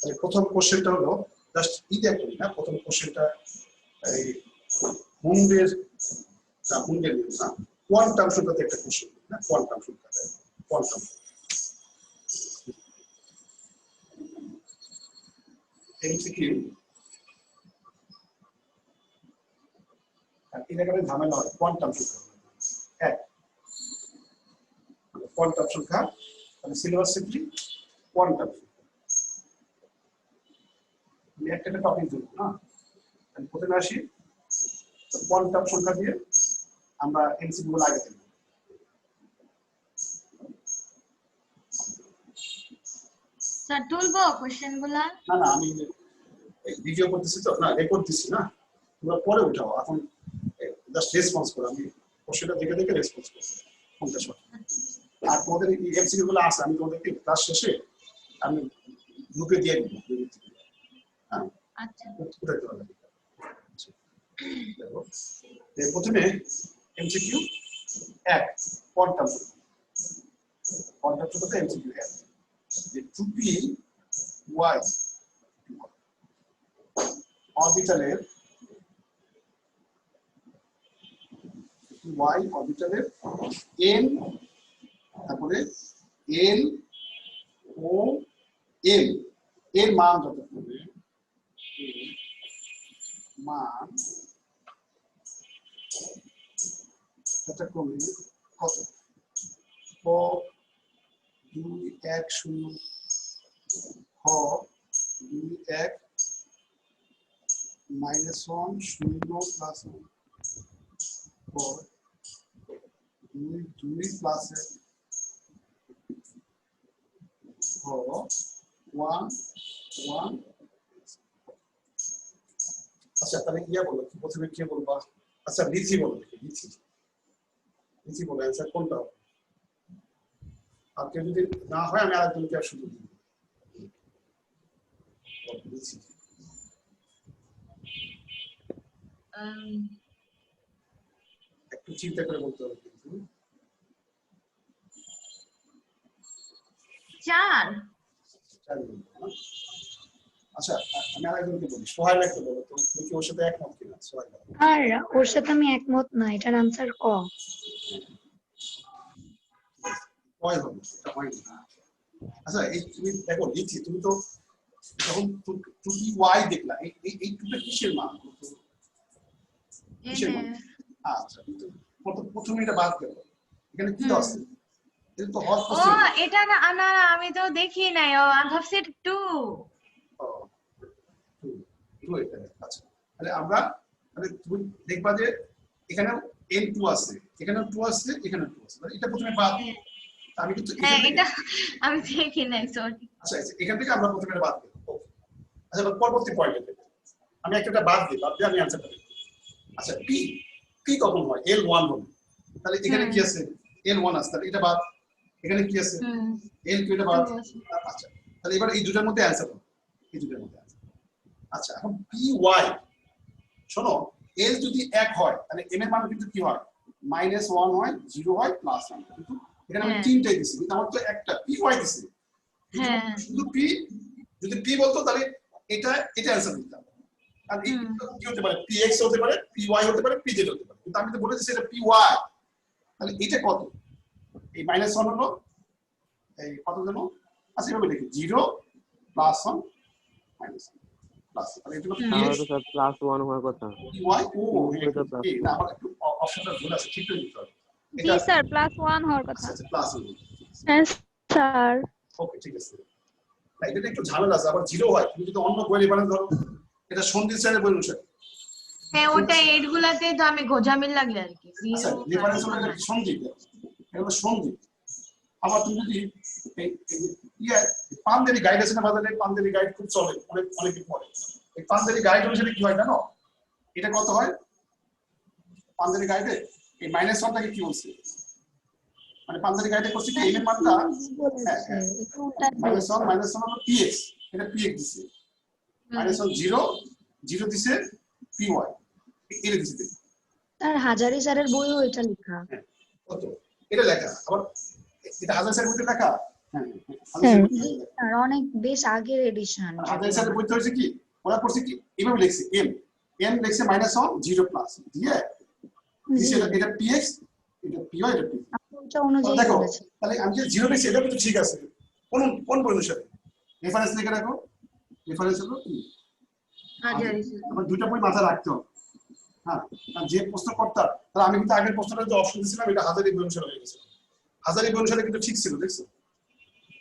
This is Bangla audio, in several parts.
তাহলে প্রথম কোশ্চেনটা হলো জাস্ট ইতে করি না, প্রথম কোশ্চেনটা এই মুন্ডের না কোয়ান্টাম সংখ্যাতে একটা কোশ্চেন না, কোয়ান্টাম সংখ্যা কোয়ান্টাম এমসিকিউ আর এটা করে ঝামেলা হয় কোয়ান্টাম সংখ্যা এক কোয়ান্টাম সংখ্যা মানে সিলেবাস সিম্পলি কোয়ান্টাম আমি একটা টপিক দেব না, আমি প্রথমে আসি কোয়ান্টাম সংখ্যা দিয়ে আমরা এমসিকিউ গুলো আগে দেব। স্যার তুলবো কোশ্চেন গুলা? না না আমি ভিডিও করতেছি তো, না রেকর্ড দিছি না, তোমরা পরে উঠাও, এখন জাস্ট রেসপন্স করো, আমি কোশ্চেনটা দেখে দেখে রেসপন্স করব কোনটা সঠিক। আর তোমাদের এই এমসিকিউ গুলো আছে আমি তোমাদেরকে ক্লাস শেষে আমি গ্রুপে দিয়ে দেব। হ্যাঁ আচ্ছা উঠাইতে হবে। দেখো প্রথমে এমসিকিউ এক কোয়ান্টাম সংখ্যা এমসিকিউ এক যে 2p y অরবিটালের y অরবিটালের n তারপরে l ও m এর মান যত হবে মান যথাক্রমে কত ক 2 1 0 খ 2 1 -1 0 +1 খ 2 2 +1 খ 1 1। আচ্ছা তাহলে কি বলো, প্রথমে কি বলবা? আচ্ছা লিথি বলো, লিথি বলো অ্যানসার কোনটা হবে? আর কেউ যদি না হয় আমি আরেকজনকে আর সুযোগ দিই। একটু চিন্তা করে বলতে হবে কিন্তু। 4 আচ্ছা আমি আরেকজনকে বলি, সোহাইল একটা বলো তো, তুমি কি ওর সাথে একমত কিনা? সোহাইল আর ওর সাথে আমি একমত না, এটার আনসার ক। কয় হবে এটা হয় না। আচ্ছা এই তুমি দেখো লিথি, তুমি তো যখন 2y দেখলা এই টুটা কিসের মান? কিসের মান? আচ্ছা কিন্তু প্রথমে এটা বাদ দেব, এখানে কি আছে? এটা তো হট ও এটা না না আমি তো দেখি নাই, ও আমি ভাবছি 2। আচ্ছা তাহলে আমরা মানে তুমি দেখবা যে এখানে n2 আছে, এখানে 2 আছে, এখানে 2 আছে, মানে এটা প্রথমে বাদ। আমি কিন্তু হ্যাঁ এটা আমি দেখি নাই সরি। আচ্ছা এখান থেকে আমরা প্রথমে বাদ দেব। আচ্ছা পরবর্তী পয়েন্টে দেব আমি একটা বাদ দিই, বাদ দিয়ে আমি आंसरটা দেব। আচ্ছা p কখন হয়? l1 হবে, তাহলে এখানে কি আছে? l1 আছে, তাহলে এটা বাদ। এখানে কি আছে? l2 এটা বাদ। আচ্ছা তাহলে এবার এই দুটোর মধ্যে आंसर হবে, এই দুটোর মধ্যে आंसर। আচ্ছা এখন py শোনো, l যদি 1 হয় তাহলে m এর মান কিন্তু কি হয়? -1 হয়, 0 হয়, +1। কিন্তু এখানে আমি তিনটাই দিছি, কিন্তু আমার তো একটা py দিছি। হ্যাঁ শুধু p, যদি p বলতো তাহলে এটা आंसर দিতাম। আর এই কি হতে পারে? px হতে পারে, py হতে পারে, pz হতে পারে, কিন্তু আমি তো বলেছি এটা py। তাহলে এটা কত? এই -1 হলো এই কত জানো? আচ্ছা এভাবে লিখি 0 +1 -1 প্লাস, তাহলে এটা হলো তাহলে তো স্যার +1 হওয়ার কথা। py ও এই না আমার একটু অপশনটা ভুল আছে, ঠিক করে দিতে হবে। জি স্যার +1 হওয়ার কথা। আচ্ছা +1। হ্যাঁ স্যার। ওকে ঠিক আছে। না এটা একটু ঝামেলা আছে, আবার 0 হয়, তুমি যদি অন্য বইয়ে পারেন ধরো এটা সন্ধি স্যারের বই অনুসারে। হ্যাঁ ওটা 8 গুলাতে তো আমি গোজামিল লাগে আর কি। আচ্ছা রেফারেন্স হলো এটা সন্ধি, এটা হলো সন্ধি। আবার তুমি যদি এই পান্দেরি গাইড আছে না বাজারে, পান্দেরি গাইড খুব চলে, অনেকে পড়ে। এই পান্দেরি গাইড অনুসারে কি হয় জানো? এটা কত হয়? পান্দেরি গাইডে এই -1টাকে কি বলছে? মানে পান্দেরি গাইডে করছে কি এর মানটা -1 হলো px, এটা px দিছে। -1 0 0 দিছে py, এর দিছে। আর হাজারি স্যারের বইও এটা লেখা। কত? এটা লেখা। আবার এটা হাজার স্যারের বইতে লেখা হ্যাঁ স্যার। আর অনেক বেশ আগের এডিশন হাজারি স্যারের বইতে হয়েছে কি ওরা করছে কি এভাবে লিখছে এম এম লিখছে -1 0 প্লাস দিয়ে এটা px এটা py এটা p ওটা অনুযায়ী দেখো বলেছে। তাহলে আমি যে 0 লিখছি এটা কিন্তু ঠিক আছে কোন বই অনুসারে রেফারেন্স লিখে রাখো রেফারেন্স হলো কি হাজারি স্যার আমার দুইটা বই মাথায় রাখতে হবে হ্যাঁ আর যে প্রশ্ন করতাম তাহলে আমি কিন্তু আগের প্রশ্নটা যে অপশন দিয়েছিলাম এটা হাজারি বই অনুসারে হয়ে গেছে হাজারি বই অনুসারে কিন্তু ঠিক ছিল দেখছো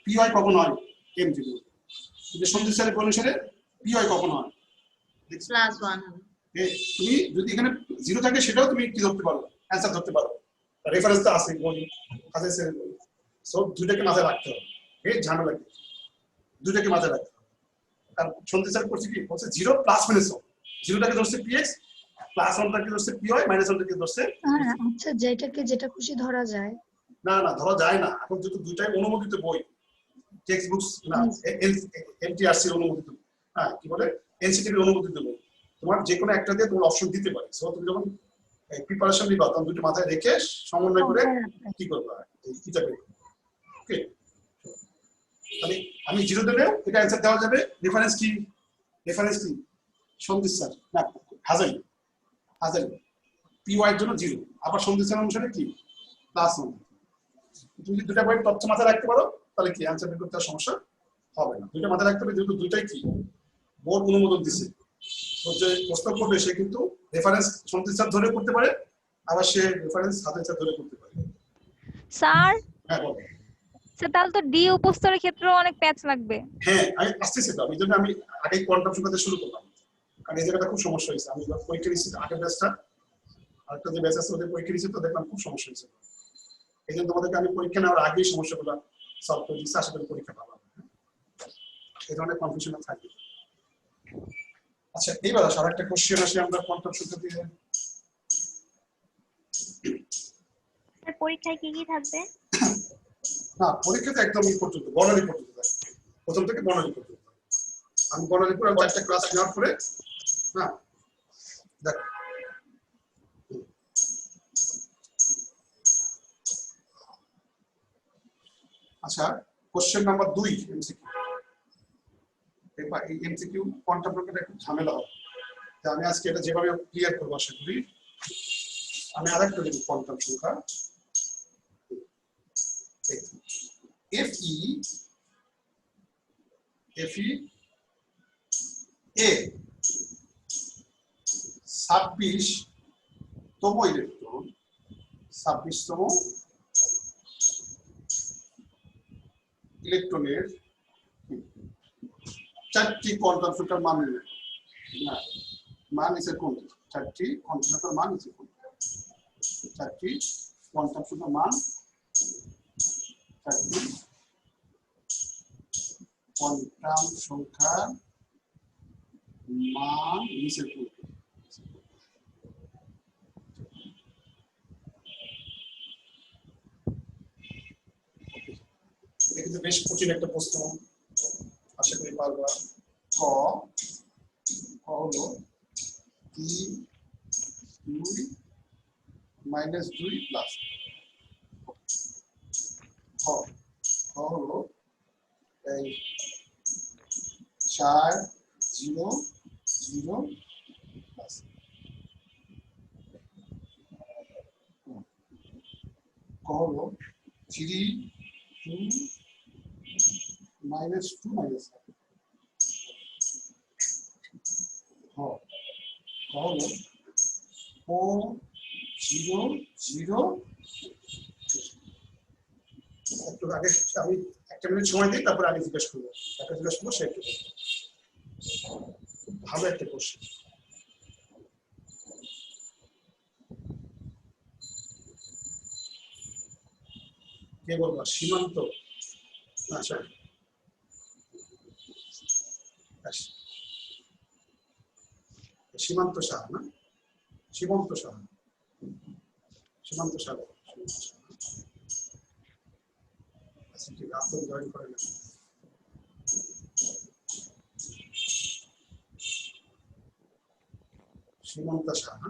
py কখন হয় m যদি কিন্তু সঞ্জিত স্যারের বই অনুসারে py কখন হয় দেখছো +1 হবে তুমি যদি এখানে 0 থাকে সেটাও তুমি কি ধরতে পারো অ্যানসার ধরতে পারো রেফারেন্স তো আছে বই হাজারি স্যারের বই সব দুইটাকে মাথায় রাখতে হবে এই ঝামেলা কি দুইটাকে মাথায় রাখতে হবে কারণ সঞ্জিত স্যার করছে কি বলছে 0 প্লাস মাইনাস 0 টাকে ধরছে px +1 টাকে ধরছে py -1 টাকে ধরছে হ্যাঁ আচ্ছা যেটা খুশি ধরা যায়। না না ধরা যায় না এখন যেহেতু দুইটাই অনুমোদিত বই টেক্সট বুকস না এনটিআরসি অনুমোদিত হ্যাঁ কি বলে এনসিটিভি অনুমোদিত বই তোমার যে কোনো একটা দিয়ে তোমার অপশন দিতে পারে সো তুমি যখন প্রিপারেশন নিবা তখন দুটো মাথায় রেখে সমন্বয় করে কি করবা এই কিতাবে ওকে তাহলে আমি 0 দিলেও এটা অ্যানসার দেওয়া যাবে রেফারেন্স কি সন্দীপ স্যার না হাজারি py এর জন্য 0 আবার সন্দীপ স্যার অনুসারে কি +1 তুমি দুটো বই তথ্য মাথায় রাখতে পারো তাহলে কি অ্যানসার বের করতে সমস্যা হবে না দুটো মাথায় রাখতে হবে যেহেতু দুইটাই কি বোর্ড অনুমোদন দিছে তো যে প্রশ্ন করবে সে কিন্তু রেফারেন্স সন্দীপ স্যার ধরে করতে পারে আবার সে রেফারেন্স হাজারি স্যার ধরে করতে পারে স্যার হ্যাঁ বলো স্যার তাহলে তো ডি উপস্তরের ক্ষেত্রেও অনেক প্যাচ লাগবে। হ্যাঁ আমি আসতেছি তো এই জন্য আমি আগে কোয়ান্টাম সংখ্যাতে শুরু করলাম কারণ এই জায়গাটা খুব সমস্যা হয়েছে আমি যখন পরীক্ষা দিচ্ছি আগের ব্যাচটা আরেকটা যে ব্যাচ আছে ওদের পরীক্ষা দিচ্ছি তো দেখলাম খুব সমস্যা হয়েছে এই জন্য তোমাদেরকে আমি পরীক্ষা নেওয়ার আগেই সমস্যাগুলো সলভ করে দিচ্ছি আশা করি পরীক্ষা ভালো হবে এই ধরনের কনফিউশন থাকবে আচ্ছা এইবার আসলে একটা কোশ্চেন আসে আমরা কোয়ান্টাম সংখ্যা দিয়ে স্যার পরীক্ষায় কি কি থাকবে? না পরীক্ষাতে একদম পর্যন্ত বর্ণালী পর্যন্ত প্রথম থেকে বর্ণালী পর্যন্ত আমি বর্ণালী পুরো চারটা ক্লাস নেওয়ার পরে হ্যাঁ দেখো আচ্ছা কোশ্চেন নাম্বার 2 এমসিকিউ এই এমসিকিউ কোয়ান্টাম সংখ্যাটা একটু ঝামেলা হবে তাই আমি আজকে এটা যেভাবে ক্লিয়ার করবো আশা করি আমি আরেকটা দেব কোয়ান্টাম সংখ্যা FE A 26তম ইলেকট্রন 26তম ইলেকট্রনের চারটি কোয়ান্টাম সংখ্যার মান নির্ণয় না মান নিচে কোনটি চারটি কোয়ান্টাম সংখ্যার মান নিচে কোনটি চারটি কোয়ান্টাম সংখ্যার মান চারটি কোয়ান্টাম সংখ্যার মান নিচে কোনটি এটা কিন্তু বেশ কঠিন একটা প্রশ্ন আশা করি পারবা ক হলো 3 2 -2 প্লাস খ হলো এই 4 0 0 প্লাস ক হলো 3 2 -2 -1 হলো 4 0 0 একটু আগে আমি একটা মিনিট সময় দিই তারপর আমি জিজ্ঞেস করবো একটা জিজ্ঞেস করবো সে একটু ভালো একটা কোশ্চেন কে বলবো সীমান্ত আচ্ছা সীমান্ত সাহা না সীমান্ত সাহা আচ্ছা ঠিক আছে জয়েন করে নেব সীমান্ত সাহা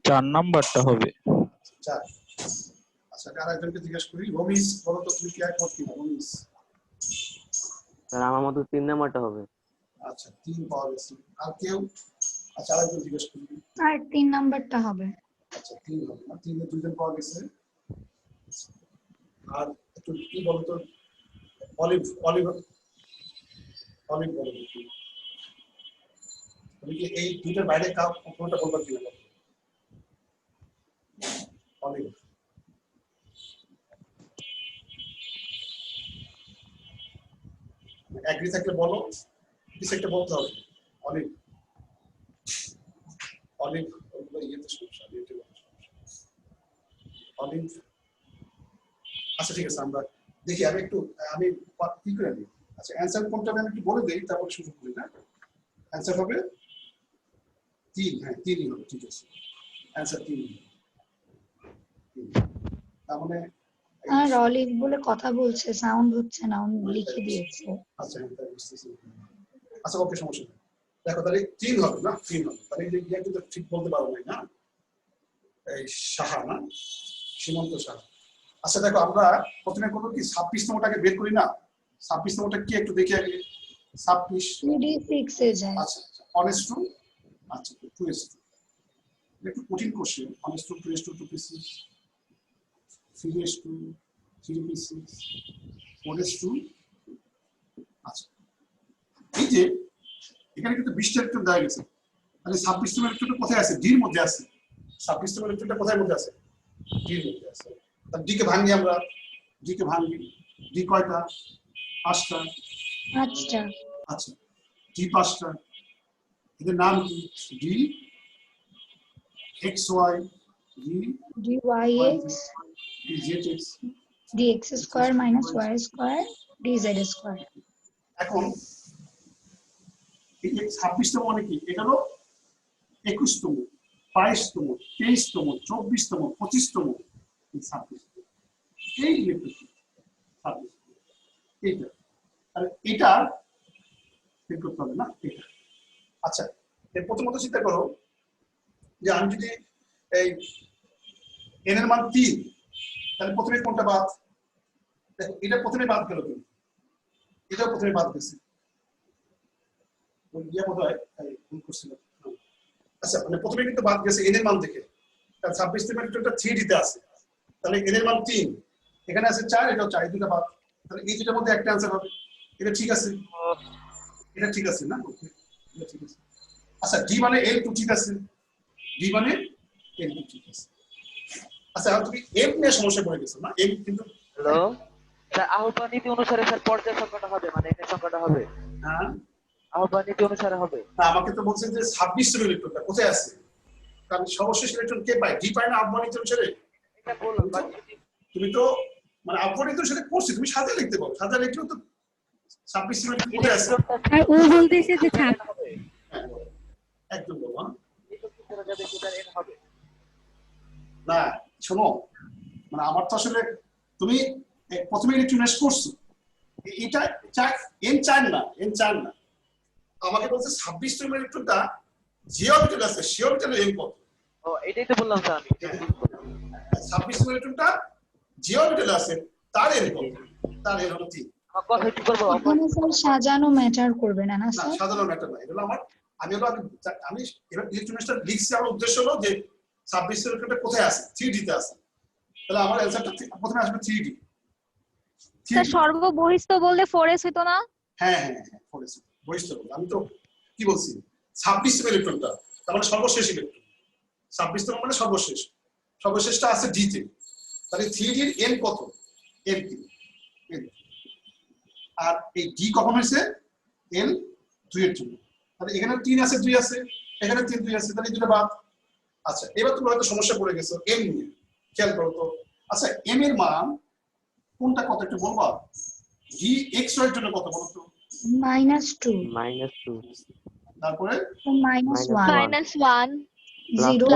4 নাম্বারটা হবে 4 আচ্ছা আচ্ছা আর একজনকে জিজ্ঞেস করি, রমিজ বলো তো তুমি কি একমত কিনা? রমিজ। স্যার আমার মতো 3 নাম্বারটা হবে। আচ্ছা 3 পাওয়া গেছে। আর কেউ? আচ্ছা আরেকজন জিজ্ঞেস করি। আর 3 নাম্বারটা হবে। আচ্ছা 3 হবে না, 3 এ 2 জন পাওয়া গেছে। আর একটু কি বলো তো, অলিভ অলিভ অলিভ বলো তো। তুমি কি এই দুইটার বাইরে কোনটা বলবা কিনা? অলিভ। এগ্রি থাকলে বলো, কিছু একটা বলতে হবে। অলিভ অলিভ ইয়েতে সমস্যা, অলিভ। আচ্ছা ঠিক আছে, আমরা দেখি। আমি একটু কি করে দিই। আচ্ছা অ্যান্সার কোনটা আমি একটু বলে দিই, তারপর শুরু করি। না অ্যান্সার হবে 3। হ্যাঁ 3ই হবে, ঠিক আছে। অ্যান্সার 3। তার মানে আর অলিভ বলে কথা বলছে, সাউন্ড হচ্ছে না, লিখে দিয়েছে। আচ্ছা হ্যাঁ তাই বুঝতেছি। আচ্ছা ওকে, সমস্যা নেই। দেখো তাহলে 3 হবে না, 3 হবে। তাহলে এই যে ইয়া কিন্তু ঠিক বলতে পারো না, এই সাহা না, সীমন্ত সাহা। আচ্ছা দেখো আমরা প্রথমে করবো কি 26 নম্বরটাকে বের করি না। 26 নম্বরটা কি একটু দেখি আগে। 26 3D6 এ যায়। আচ্ছা আচ্ছা 1:2। আচ্ছা 2:2 একটু কঠিন কোশ্চেন। 1:2 2:2 2:6 3:2 3:6 4:2। আচ্ছা এই যে এখানে কিন্তু 20টা ইলেকট্রন দেওয়া গেছে, তাহলে 26 নম্বর ইলেকট্রনটা কোথায় আছে? ডির মধ্যে আছে। 26 নম্বর ইলেকট্রনটা কোথায় মধ্যে আছে? ডির মধ্যে আছে। তাহলে ডি কে ভাঙি আমরা, ডি কে ভাঙি। ডি কয়টা? 5টা। 5টা। আচ্ছা ডি 5টা, এদের নাম কি? D x y, d dyx d z x, dx square minus y square dz square. এখন এই 26তম মানে কি? এটা হলো 21তম, 22তম, 23তম, 24তম, 25তম। এই 26 এই ইলেকট্রন 26 এইটা। তাহলে এটা বের করতে হবে না এটা। আচ্ছা এর প্রথমত চিন্তা করো যে আমি যদি এই n এর মান 3, তাহলে প্রথমে কোনটা বাদ? দেখো এটা প্রথমে বাদ গেল, কিন্তু এটাও প্রথমে বাদ গেছে। ভুল করছিলাম। আচ্ছা মানে প্রথমে কিন্তু বাদ গেছে n এর মান থেকে, কারণ 26 টা 3 দিতে আছে। তাহলে n এর মান 3, এখানে আছে 4, এটাও 4, এই দুটো বাদ। তাহলে এই দুটোর মধ্যে একটা অ্যানসার হবে। এটা ঠিক আছে, এটা ঠিক আছে না? ওকে এটা ঠিক আছে। আচ্ছা ডি মানে L2 ঠিক আছে, ডি মানে L2 ঠিক আছে। আচ্ছা আর তুমি এম নিয়ে সমস্যা পড়ে গেছো না? এম কিন্তু হ্যালো স্যার, আহ্বান নীতি অনুসারে স্যার পর্যায় সংখ্যাটা হবে, মানে এর সংখ্যাটা হবে। হ্যাঁ আহ্বান নীতি অনুসারে হবে। না, আমাকে তো বলছেন যে 26তম ইলেকট্রনটা কোথায় আছে, কারণ সর্বশেষ ইলেকট্রন কে পায়? ডি পায় না আহ্বানিত অনুসারে। এটা বললাম, বাট যদি তুমি তো মানে আহ্বানিত অনুসারে করছি, তুমি সাথে লিখতে পারো। সাথে লিখলেও তো 26তম ইলেকট্রন কোথায় আছে? আর ও বলতেছে যে হ্যাঁ, একদম বলো। হবে না শোনো, মানে আমার তো আসলে তুমি প্রথমে ইলেকট্রন করছো, এটা এন চার না, এন চার না। আমাকে বলছে 26তম ইলেকট্রনটা যে অরবিটাল আছে সে অরবিটালে এন কত। ও এটাই তো বললাম স্যার আমি। 26তম ইলেকট্রনটা যে অরবিটালে আছে তার এন কত? তার এন হলো 3। আমার কথা কি করবো? এখানে স্যার সাজানো ম্যাটার করবে না, না না স্যার? সাধারণ ম্যাটার না, এগুলো আমার আমি এবার ইলেকট্রনটা লিখছি। আমার উদ্দেশ্য হলো যে 26তম ইলেকট্রনটা কোথায় আছে? 3D তে আছে। তাহলে আমার অ্যানসারটা প্রথমে আসবে 3D। স্যার সর্ববহিষ্ঠ বললে 4s হইতো না? হ্যাঁ হ্যাঁ হ্যাঁ বলেছি, বহিষ্ঠ বলে। আমি তো কি বলছি? 26তম ইলেকট্রনটা তার মানে সর্বশেষ ইলেকট্রন। 26তম মানে সর্বশেষ, সর্বশেষটা আছে ডি তে। তাহলে 3D এর এন কত? এন 3। আর এই ডি কখন হয়েছে? এন 2 এর জন্য। তাহলে এখানে 3 আছে 2 আছে, এখানে 3 2 আছে, তাহলে এই দুটো বাদ। আচ্ছা এবার তুমি হয়তো সমস্যা পড়ে গেছো এম নিয়ে, খেয়াল করো তো। আচ্ছা এম এর মান কোনটা কত একটু বলবা? ডি এক্স ওয়াই এর জন্য কত বলো তো? -2 -2 তারপরে -1 -1 0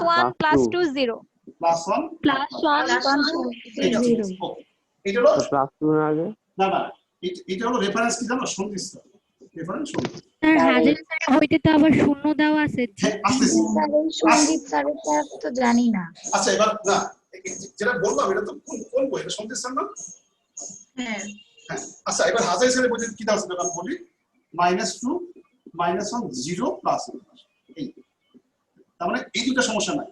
+1 +2 0 +1 +1 এটা 0 ওকে। এটা হলো +2 এর আগে না না, এটা হলো রেফারেন্স কি জানো? সঙ্গী স্তর, রেফারেন্স সঙ্গী। স্যার হাজার স্যার হইতে তো আবার শূন্য দেওয়া আছে। হ্যাঁ আসতেছি। স্যার এই সঙ্গীত স্যারের তো জানি না। আচ্ছা এবার না যেটা বললাম এটা তো কোন কোন বই, এটা সন্দেশ স্যার না? হ্যাঁ হ্যাঁ আচ্ছা, এবার হাজারি স্যারের বইতে কি দেওয়া আছে আমি বলি, -2 -1 0 প্লাস এই, তার মানে এই দুটো সমস্যা নাই,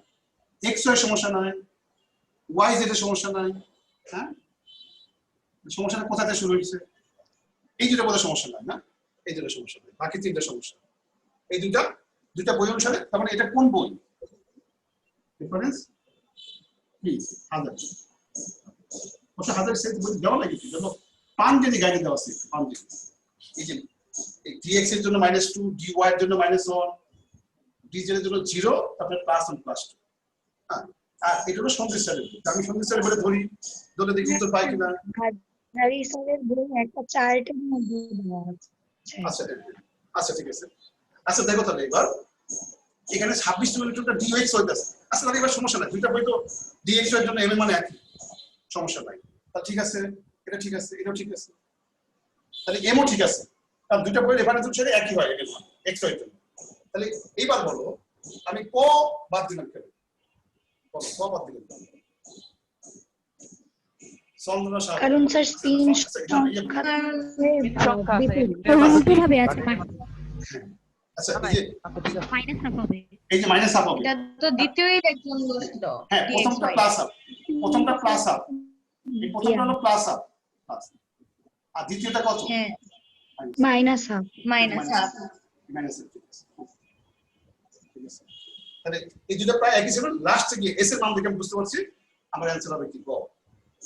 এক্স ওয়াই সমস্যা নাই, ওয়াই জেড এর সমস্যা নাই। হ্যাঁ সমস্যাটা কোথা থেকে শুরু হয়েছে, এই দুটো বোধহয় সমস্যা নাই না, এই দুটো সমস্যা নাই, বাকি তিনটা সমস্যা। এই দুটা বই অনুসারে, তার মানে এটা কোন বই, ডিফারেন্স কি হাজার, ওটা হাজার সেট বই দেওয়া লাগে কি দেখো, পাঞ্জেরি গাইডে দেওয়া আছে, পাঞ্জেরি এই যে dx এর জন্য -2, dy এর জন্য -1, dz এর জন্য 0, তারপরে +1 +2। হ্যাঁ আর এটা হলো সন্দেশ স্যারের বই, আমি সন্দেশ স্যারের বলে ধরে দেখি উত্তর পাই কিনা। হাজারি স্যারের বই একটা চার্টের মধ্যে দেওয়া আছে। আচ্ছা আচ্ছা ঠিক আছে। আচ্ছা দেখো তাহলে এবার এখানে 26 মিনিটটা dx হইতাছে। আচ্ছা তাহলে এবার সমস্যা নাই, দুইটা বই তো dx এর জন্য m এর মানে একই, সমস্যা নাই। তাহলে ঠিক আছে, এটা ঠিক আছে, এটাও ঠিক আছে, তাহলে m ও ঠিক আছে, কারণ দুইটা বই রেফারেন্স অনুসারে একই হয় এর মান x এর জন্য। তাহলে এইবার বলো আমি ক বাদ দিলাম কেন, বলো ক বাদ দিলাম চন্দ্রনা সাহা, কারণ স্যার তিন সংখ্যা আছে, বিপরীত। ভাবে আছে আচ্ছা এই যে মাইনাস হাফ হবে। এই যে মাইনাস হাফ হবে, এটা তো দ্বিতীয় ইলেকট্রন বসলো হ্যাঁ প্রথমটা প্লাস আপ, প্রথমটা প্লাস আপ, এই প্রথমটা হলো প্লাস আপ প্লাস, আর দ্বিতীয়টা কত, হ্যাঁ minus half. Minus half. Minus ঠিক আছে, ঠিক আছে। তাহলে এই দুটো প্রায় একই ছিল, লাস্টে গিয়ে এস এর মান দেখে আমি বুঝতে পারছি আমার অ্যানসার হবে কি গ।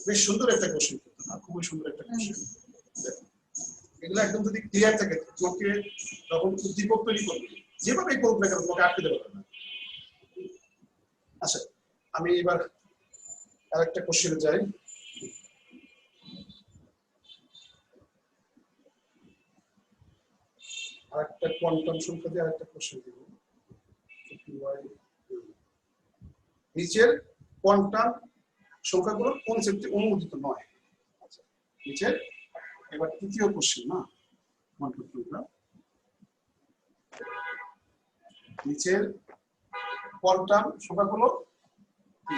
বেশ সুন্দর একটা কোশ্চেন, খুবই সুন্দর একটা কোশ্চেন। এগুলো একদম যদি ক্লিয়ার থাকে তোমাকে যখন উদ্দীপক তৈরি করবে যেভাবে করুক না কেন তোমাকে আটকে দেবে না। আচ্ছা আমি এবার আরেকটা কোশ্চেনে যাই। আরেকটা কোয়ান্টাম সংখ্যা দিয়ে আরেকটা কোশ্চেন দিব। নিচের কোয়ান্টাম সংখ্যাগুলো কোন সেটটি অনুমোদিত নয়। আচ্ছা নিচের এবার তৃতীয় কোশ্চেন না, কোয়ান্টাম সংখ্যা নিচের কোয়ান্টাম সংখ্যাগুলো কি,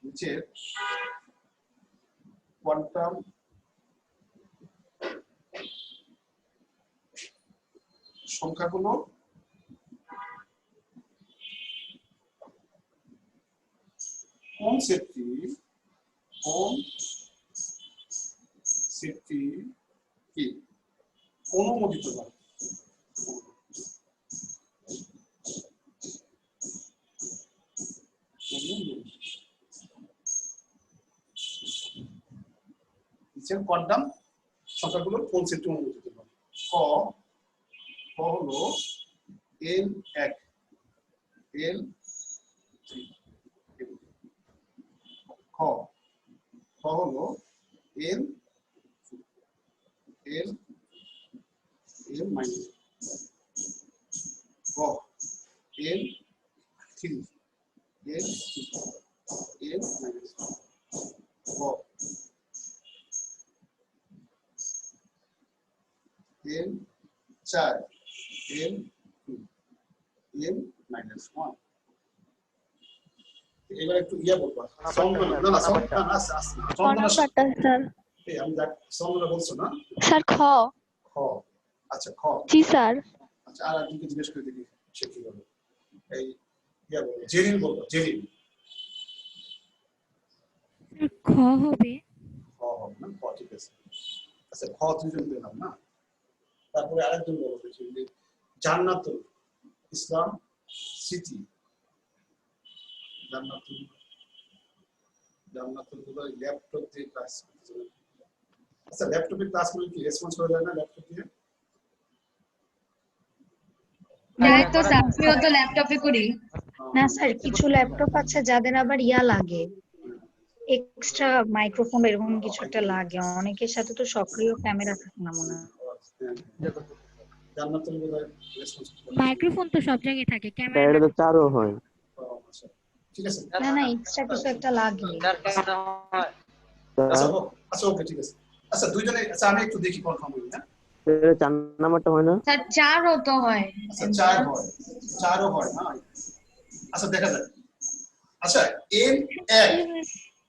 নিচের কোয়ান্টাম সংখ্যাগুলো কোন সেটটি কি অনুমোদিত নয়। নিচের কোয়ান্টাম সংখ্যাগুলো কোন সেটটি অনুমোদিত নয়। ক হলো L1 L3, খ হলো L মাইনাস, গ L3 L মাইনাস, গ L4 L-1। এবার একটু ইয়া বলবো, চন্দ্রনা না না চন্দ্রনা স্যার এই আমি চন্দ্রনা বলছো না স্যার খ। খ আচ্ছা খ, জি স্যার। আচ্ছা আর একজনকে জিজ্ঞেস করে দেখি সে কি বলে, এই ইয়া বলবো জেরিন বলবো, জেরিন খ হবে। খ হবে না, খ ঠিক আছে। আচ্ছা খ দুজন দিলাম না, তারপরে আরেকজন বলবো যে জান্নাতুল ইসলাম সিটি, জান্নাতুল গুলো ল্যাপটপ দিয়ে ক্লাস করতে। আচ্ছা ল্যাপটপে ক্লাস করলে কি রেসপন্স করা যায় না ল্যাপটপ দিয়ে? যাই তো সাবমিও তো ল্যাপটপে করি। না স্যার কিছু ল্যাপটপ আছে যাদের আবার ইয়া লাগে, এক্সট্রা মাইক্রোফোন এরকম কিছু একটা লাগে, অনেকের সাথে তো সক্রিয় ক্যামেরা থাকে না মনে হয়। জান্নাতুল গুলো রেসপন্স করে। মাইক্রোফোন তো সব জায়গায় থাকে, স্যার ক্যামেরা এটা তো চারও হয়। আচ্ছা ঠিক আছে। না না এক্সট্রা কিছু একটা লাগে। যার কারণে হয় আচ্ছা আচ্ছা ওকে ঠিক আছে। আচ্ছা দুইজনে, আচ্ছা আমি একটু দেখি কনফার্ম হই না। স্যার 4 নাম্বারটা হয় না? স্যার 4 হতো হয়। আচ্ছা 4 হয়, 4ও হয় না, আচ্ছা দেখা যাক। আচ্ছা n 1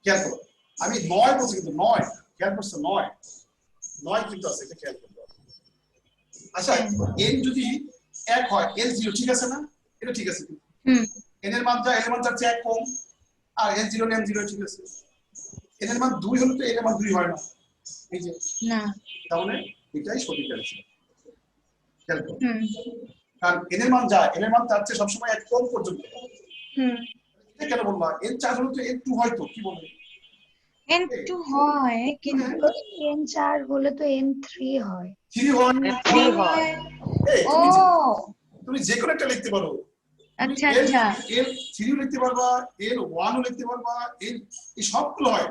খেয়াল করো আমি 9 বলছি কিন্তু 9 খেয়াল করছো 9 কিন্তু আছে এটা খেয়াল করো আচ্ছা n যদি 1 হয় n 0 ঠিক আছে না এটা ঠিক আছে n এর মান যা n এর মান যাচ্ছে 1 কম আর n 0 n 0 ঠিক আছে n এর মান 2 হলে তো n এর মান 2 হয় না এই যে না তাহলে এটাই সঠিক অ্যান্সার খেয়াল করো কারণ n এর মান যা n এর মান তার চেয়ে সবসময় 1 কম পর্যন্ত এটা কেন বলবা n 4 হলে তো n 2 হয় তো কি বলবে N2 হয় কিন্তু n4 হলে তো n3 হয় 3 হয় ঠিক হয় এই ও তুমি যে কোনো একটা লিখতে পারো আচ্ছা আচ্ছা n 3 লিখতে পারবা n 1 লিখতে পারবা n এই সবগুলো হয়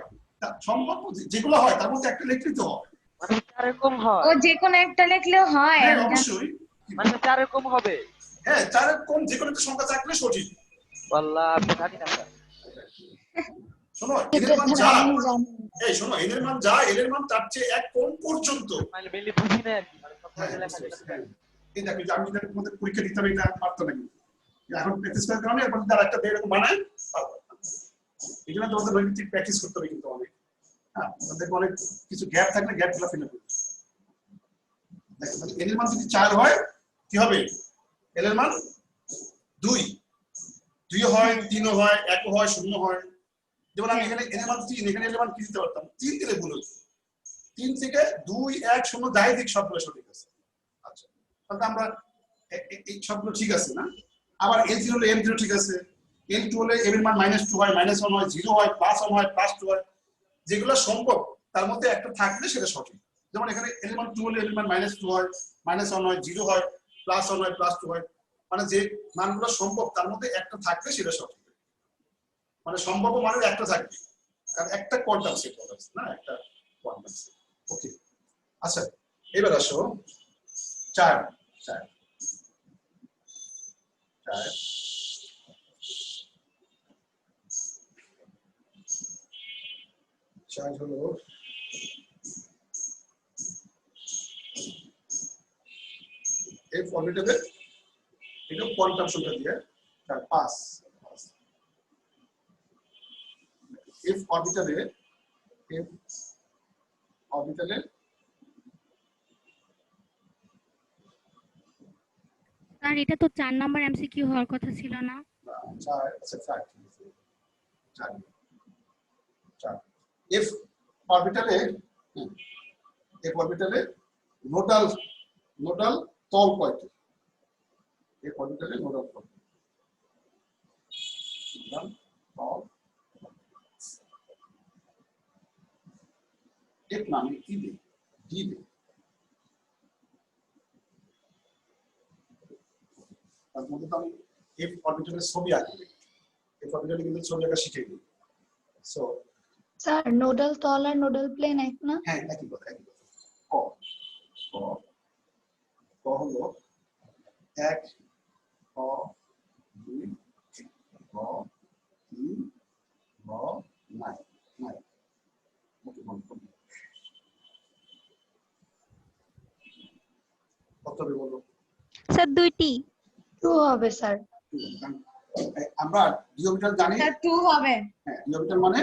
সম্ভব যেগুলো হয় তার মধ্যে একটা লিখলেই তো হয় মানে 4 এর কম হয় ও যে কোনো একটা লিখলেও হয় হ্যাঁ আমি জানি। অবশ্যই মানে 4 এর কম হবে হ্যাঁ 4 এর কম যে কোনো একটা সংখ্যা থাকলে সঠিক আল্লাহ আমি জানি না স্যার শোনো n এটা এর মান যা আমি জানি এই শোনো n এর মান যা n এর মান তার চেয়ে 1 কম পর্যন্ত মানে মেনলি বুঝি না আর কি মানে সব কাজে লেখা যেটা এই দেখো যে আমি যদি তোমাদের পরীক্ষা দিতে হবে এটা পারতো নাকি এখন প্র্যাকটিস করার কারণে এরপর তার একটা দিয়ে এরকম বানায় পারবো এই জন্য তোমাদের নৈতিক প্র্যাকটিস করতে হবে কিন্তু অনেক হ্যাঁ তোমাদের অনেক কিছু গ্যাপ থাকলে গ্যাপগুলো ফিল করতে দেখো তাহলে n এর মান যদি 4 হয় কি হবে n এর মান 2 2 হয় 3 হয় 1 হয় 0 হয় যেমন আমি এখানে n এর মান 3 এখানে n এর মান কি দিতে পারতাম 3 দিলে ভুল হতো 3 থেকে 2 1 0 যাই দিক সবগুলো সঠিক আছে আচ্ছা তাহলে আমরা এই সবগুলো ঠিক আছে না আবার n0 হলে m0 ঠিক আছে n2 হলে m এর মান -2 হয় -1 হয় 0 হয় +1 হয় +2 হয় যেগুলো সম্ভব তার মধ্যে একটা থাকলে সেটা সঠিক যেমন এখানে n এর মান 2 হলে m এর মান -2 হয় -1 হয় 0 হয় +1 হয় +2 হয় মানে যে মানগুলো সম্ভব তার মধ্যে একটা থাকলে সেটা সঠিক মানে সম্ভব মানে একটা থাকবে কারণ একটা কোয়ান্টাম সেট আছে না একটা কোয়ান্টাম সেট ওকে আচ্ছা এবার আসো 4 হলো f অরবিটালে এটা কোয়ান্টাম সংখ্যা দিয়ে 5 f অরবিটালে স্যার এটা তো 4 নাম্বার এমসিকিউ হওয়ার কথা ছিল না 4 আচ্ছা 4 f অরবিটালে নোডাল তল কয়টি f অরবিটালে নোডাল তল f মানে কি দে ডি দে তার মধ্যে তো আমি f অরবিটালের ছবি আঁকি f অরবিটালে কিন্তু ছবি আঁকা শিখে দিই সো স্যার নোডাল তল আর নোডাল প্লেন এক না হ্যাঁ একই কথা ক হলো 1 ক 2 ক 3 ক 9 ওকে কত হবে বলো স্যার 2টি 2 হবে স্যার আমরা ডি অরবিটাল জানি স্যার 2 হবে হ্যাঁ ডি অরবিটাল মানে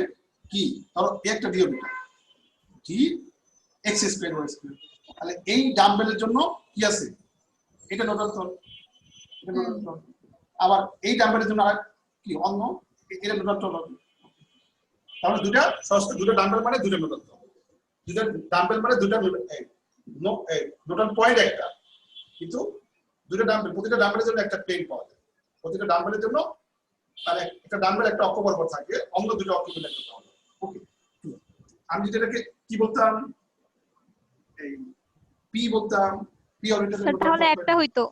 কি ধরো একটা D orbital D x square y square তাহলে এই ডাম্বেলের জন্য কি আছে এটা নোডাল তল আবার এই ডাম্বেলের জন্য আর কি অন্য এটা নোডাল তল হবে তাহলে দুটো ডাম্বেল মানে দুটো নোডাল তল দুটো ডাম্বেল মানে দুটো নোডাল পয়েন্ট একটা কিন্তু দুটো ডাম্বেল প্রতিটা ডাম্বেলের জন্য একটা প্লেন পাওয়া যায় প্রতিটা ডাম্বেলের জন্য তাহলে একটা ডাম্বেল একটা অক্ষ বরাবর থাকে অন্য দুটো অক্ষ মিলে একটা পাওয়া যায় ওকে আমি যদি এটাকে কি বলতাম এই পি বলতাম পি অরবিটালের স্যার তাহলে একটা হইতো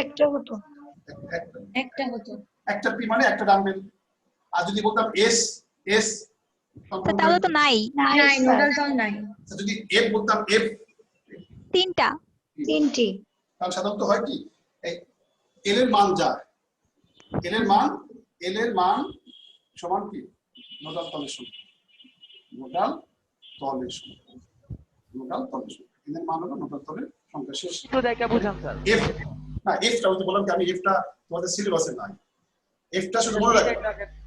একটা হতো একটা পি মানে একটা ডাম্বেল আর যদি বলতাম এস স্যার তাহলে তো নাই নাই নোডাল তল নাই যদি এফ বলতাম এফ 3টা 3টি তাহলে সাধারণত হয় কি এই এল এর মান যায় এল এর মান সমান কি নোডাল তলের সংখ্যা এল এর মান হলো নোডাল তলের সংখ্যা শেষ তো দেখা বুঝান স্যার এফ না এফটা হতে বললাম কি আমি এফটা তোমাদের সিলেবাসে নাই এফটা শুধু মনে রাখবে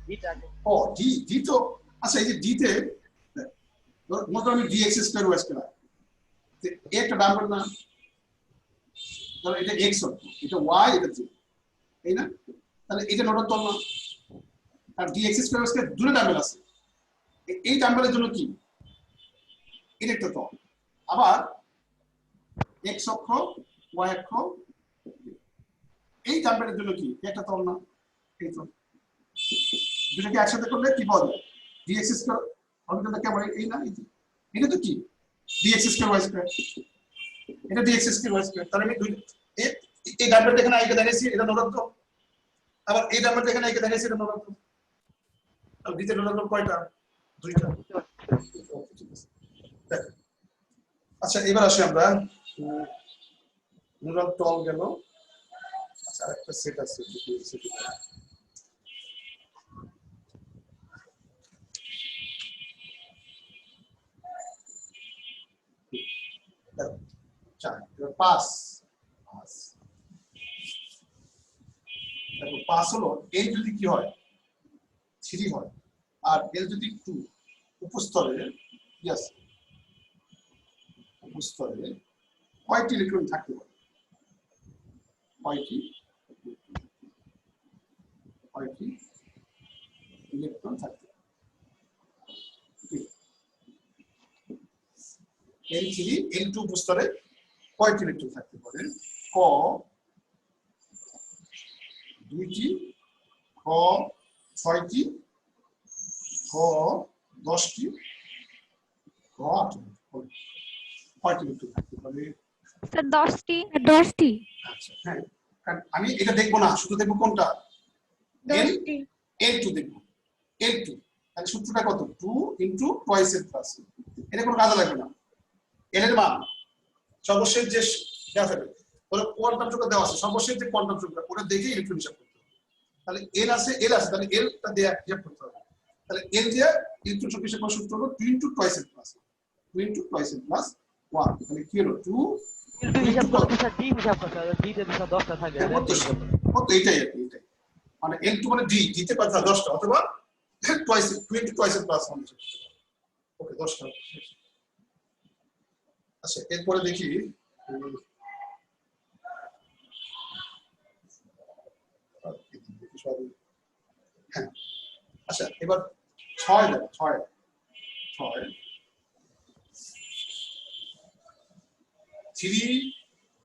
ডিটা আগে। ও ডি ডি তো আচ্ছা এই যে ডি তে মনে আমি d x square y square এ একটা ডাম্বল না ধরো এটা এক্স হতো এটা ওয়াই এটা জি এই না তাহলে এটা নোটার তল না আর d x square y square দুটো ডাম্বল আছে এই ডাম্বলের জন্য কি এটা একটা তল আবার এক্স অক্ষ ওয়াই অক্ষ এই ডাম্বলের জন্য কি একটা তল না এই তল দুটোকে একসাথে করলে কি পাওয়া যায় dx স্কয়ার অর্বিটালটা কেমন এই না এটা তো কি dx স্কয়ার y স্কয়ার এটা dx স্কয়ার y স্কয়ার তাহলে আমি দুই এই ডাম্বলটা এখানে আইকে দেখাইছি এটা নোটাত্ব আবার এই ডাম্বলটা এখানে আইকে দেখাইছি এটা নোটাত্ব আর দিতে নোটাত্ব কয়টা দুইটা আচ্ছা এবার আসি আমরা নোটাল টল গেল আচ্ছা আরেকটা সেট আছে পাস দেখো পাস হলো এল যদি কি হয় 3 হয় আর এল যদি 2 উপস্তরে কি আছে উপস্তরে কয়টি ইলেকট্রন থাকতে পারে কয়টি ইলেকট্রন থাকতে পারে L3 L2 উপস্তরে কয়টি ইলেকট্রন থাকতে পারে ক 2টি খ 6টি খ 10টি খ 8টি কয়টি ইলেকট্রন থাকতে পারে স্যার 10টি। 10টি। আচ্ছা হ্যাঁ কারণ আমি এটা দেখবো না শুধু দেখবো কোনটা দশটি L2 দেখবো L2 তাহলে সূত্রটা কত 2 ইনটু টুয়াইস এর প্লাস এটা কোনো কাজে লাগবে না L এর মান সর্বশেষ যে দেওয়া থাকবে বলে কোয়ান্টাম সংখ্যা দেওয়া আছে সর্বশেষ যে কোয়ান্টাম সংখ্যা ওটা দেখে ইলেকট্রন হিসাব করতে হবে তাহলে L আছে তাহলে L টা দিয়ে হিসাব করতে হবে তাহলে L দিয়ে ইলেকট্রন সংখ্যা হিসাব করার সূত্র হলো 2 ইনটু টুয়াইস এর প্লাস 2 ইনটু টুয়াইস এর প্লাস 1 তাহলে কি হলো 2 কিন্তু হিসাব করতে স্যার ডি হিসাব করতে হবে ডি তে তো 10টা থাকে কত এটাই আর কি এটাই মানে L2 মানে D তে পাঁচটা 10টা অথবা টুয়াইস 2 ইনটু টুয়াইস এর প্লাস 1 ওকে 10টা আচ্ছা এরপরে দেখি হ্যাঁ আচ্ছা এবার 6 দেখো 6 3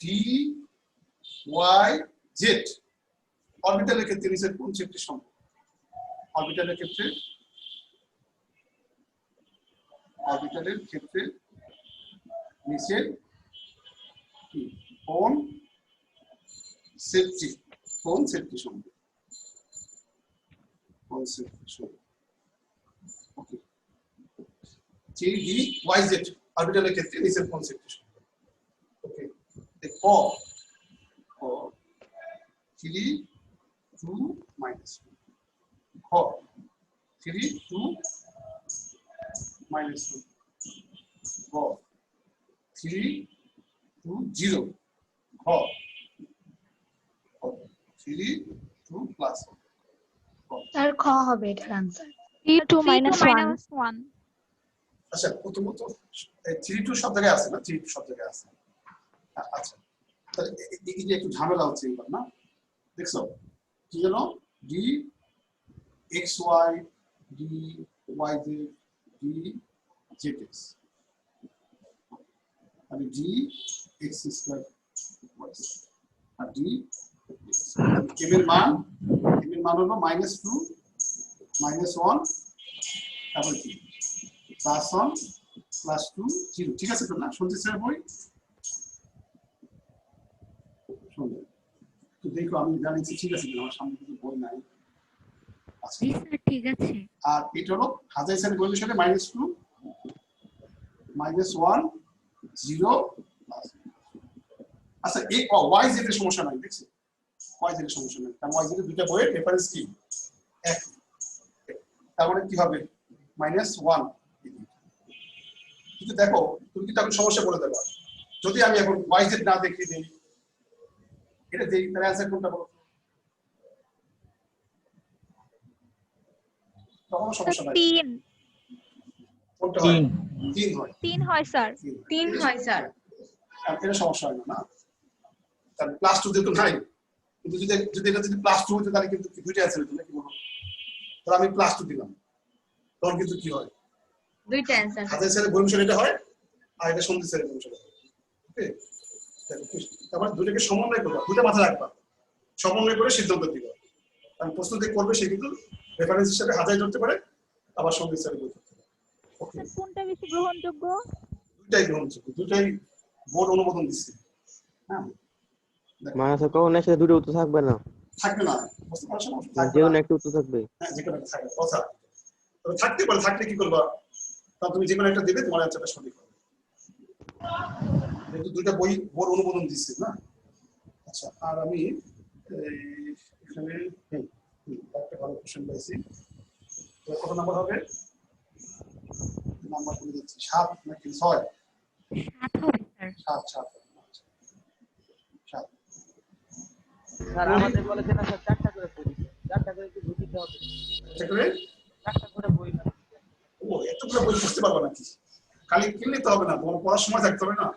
D Y Z অরবিটালের ক্ষেত্রে নিচের কোন সেটটি সম্ভব অরবিটালের ক্ষেত্রে নিচের কোন সেটটি সম্ভব ওকে 3 D Y Z অরবিটালের ক্ষেত্রে নিচের কোন সেটটি সম্ভব ওকে ক 3 2 minus 2 খ 3 2 minus 2 গ 3 2 0 খ 3 2 plus আর খ হবে এটার आंसर 3 2 -1। আচ্ছা প্রথমত 3 2 সব জায়গায় আছে না 3 2 সব জায়গায় আছে আচ্ছা তাহলে এই যে একটু ঝামেলা হচ্ছে এবার না দেখছো কি জানো d xy d yz d zx মানে d x স্কয়ার আর d m এর মান হলো -2 -1 তারপর কি +1 +2 0 ঠিক আছে তো না শুনতে স্যার বই শুনুন তো দেখো আমি জানি ঠিক আছে আমার সামনে কিছু বই নাই আচ্ছা জি স্যার ঠিক আছে আর এটা হলো হাজার স্যার বইয়ের সাথে -2 -1 0 আচ্ছা এই y z এর সমস্যা নাই দেখছো y z এর সমস্যা নাই কারণ y z এর দুটো বইয়ের রেফারেন্স কি এক তার মানে কি হবে -1 কিন্তু দেখো তুমি কি তখন সমস্যা বলে দেবা যদি আমি এখন y z না দেখিয়ে দিই এটা দেই তার অ্যানসার কোনটা বলো তখন স্যার সমস্যা নাই। 3 কোনটা হয়? 3 হয়। 3 হয় স্যার। 3 হয় স্যার। আর এটা সমস্যা হয় না। তাহলে +2 যেহেতু নাই, কিন্তু যদি এটা যদি +2 হতো তাহলে কিন্তু দুইটা অ্যান্সার হতো নাকি বলো? তাহলে আমি +2 দিলাম, তখন কিন্তু কি হয়? দুইটা অ্যান্সার। হাজার স্যারের বইমিশন এটা হয়, আর এটা সন্দীপ স্যারের বইমিশন হয়। ওকে, তারপরে দুটোকে সমন্বয় করবা, দুটো মাথায় রাখবা, সমন্বয় করে সিদ্ধান্ত দিবা। কারণ প্রস্তুতি করবে সে কিন্তু রেফারেন্স হিসেবে হাজার ধরতে পারে, আবার সন্দীপ স্যারের বই ধরতে পারে। ওকে, স্যার কোনটা বেশি গ্রহণযোগ্য? দুটাই গ্রহণযোগ্য, দুটাই বোর্ড অনুমোদন দিচ্ছে। হ্যাঁ, মানে স্যার কখন একসাথে দুটো উত্তর থাকবে না, থাকবে না, বুঝতে পারছো না? মানে থাকবে যে না। কোনো একটা উত্তর থাকবে। হ্যাঁ, যে কোনো একটা থাকবে কথা। তবে থাকতে পারে, থাকলে কি করবা? তখন তুমি যে কোনো একটা দেবে, তোমার অ্যান্সারটা সঠিক হবে। যেহেতু দুইটা বই বোর্ড অনুমোদন দিচ্ছে না। আচ্ছা, আর আমি এখানে একটা ভালো কোশ্চেন পাইছি। তো কত নাম্বার হবে? নাম্বার বলে দিচ্ছি, 7 নাকি 6? 7 হবে স্যার। 7। স্যার আমাদের বলেছে না স্যার 4টা করে বই দিতে। 4টা করে কি বই দিতে হবে? আচ্ছা করে 4টা করে বই না। ও এতগুলো বই বুঝতে পারবো নাকি? খালি কিনলে তো হবে না, তোমার পড়ার সময় থাকতে হবে না।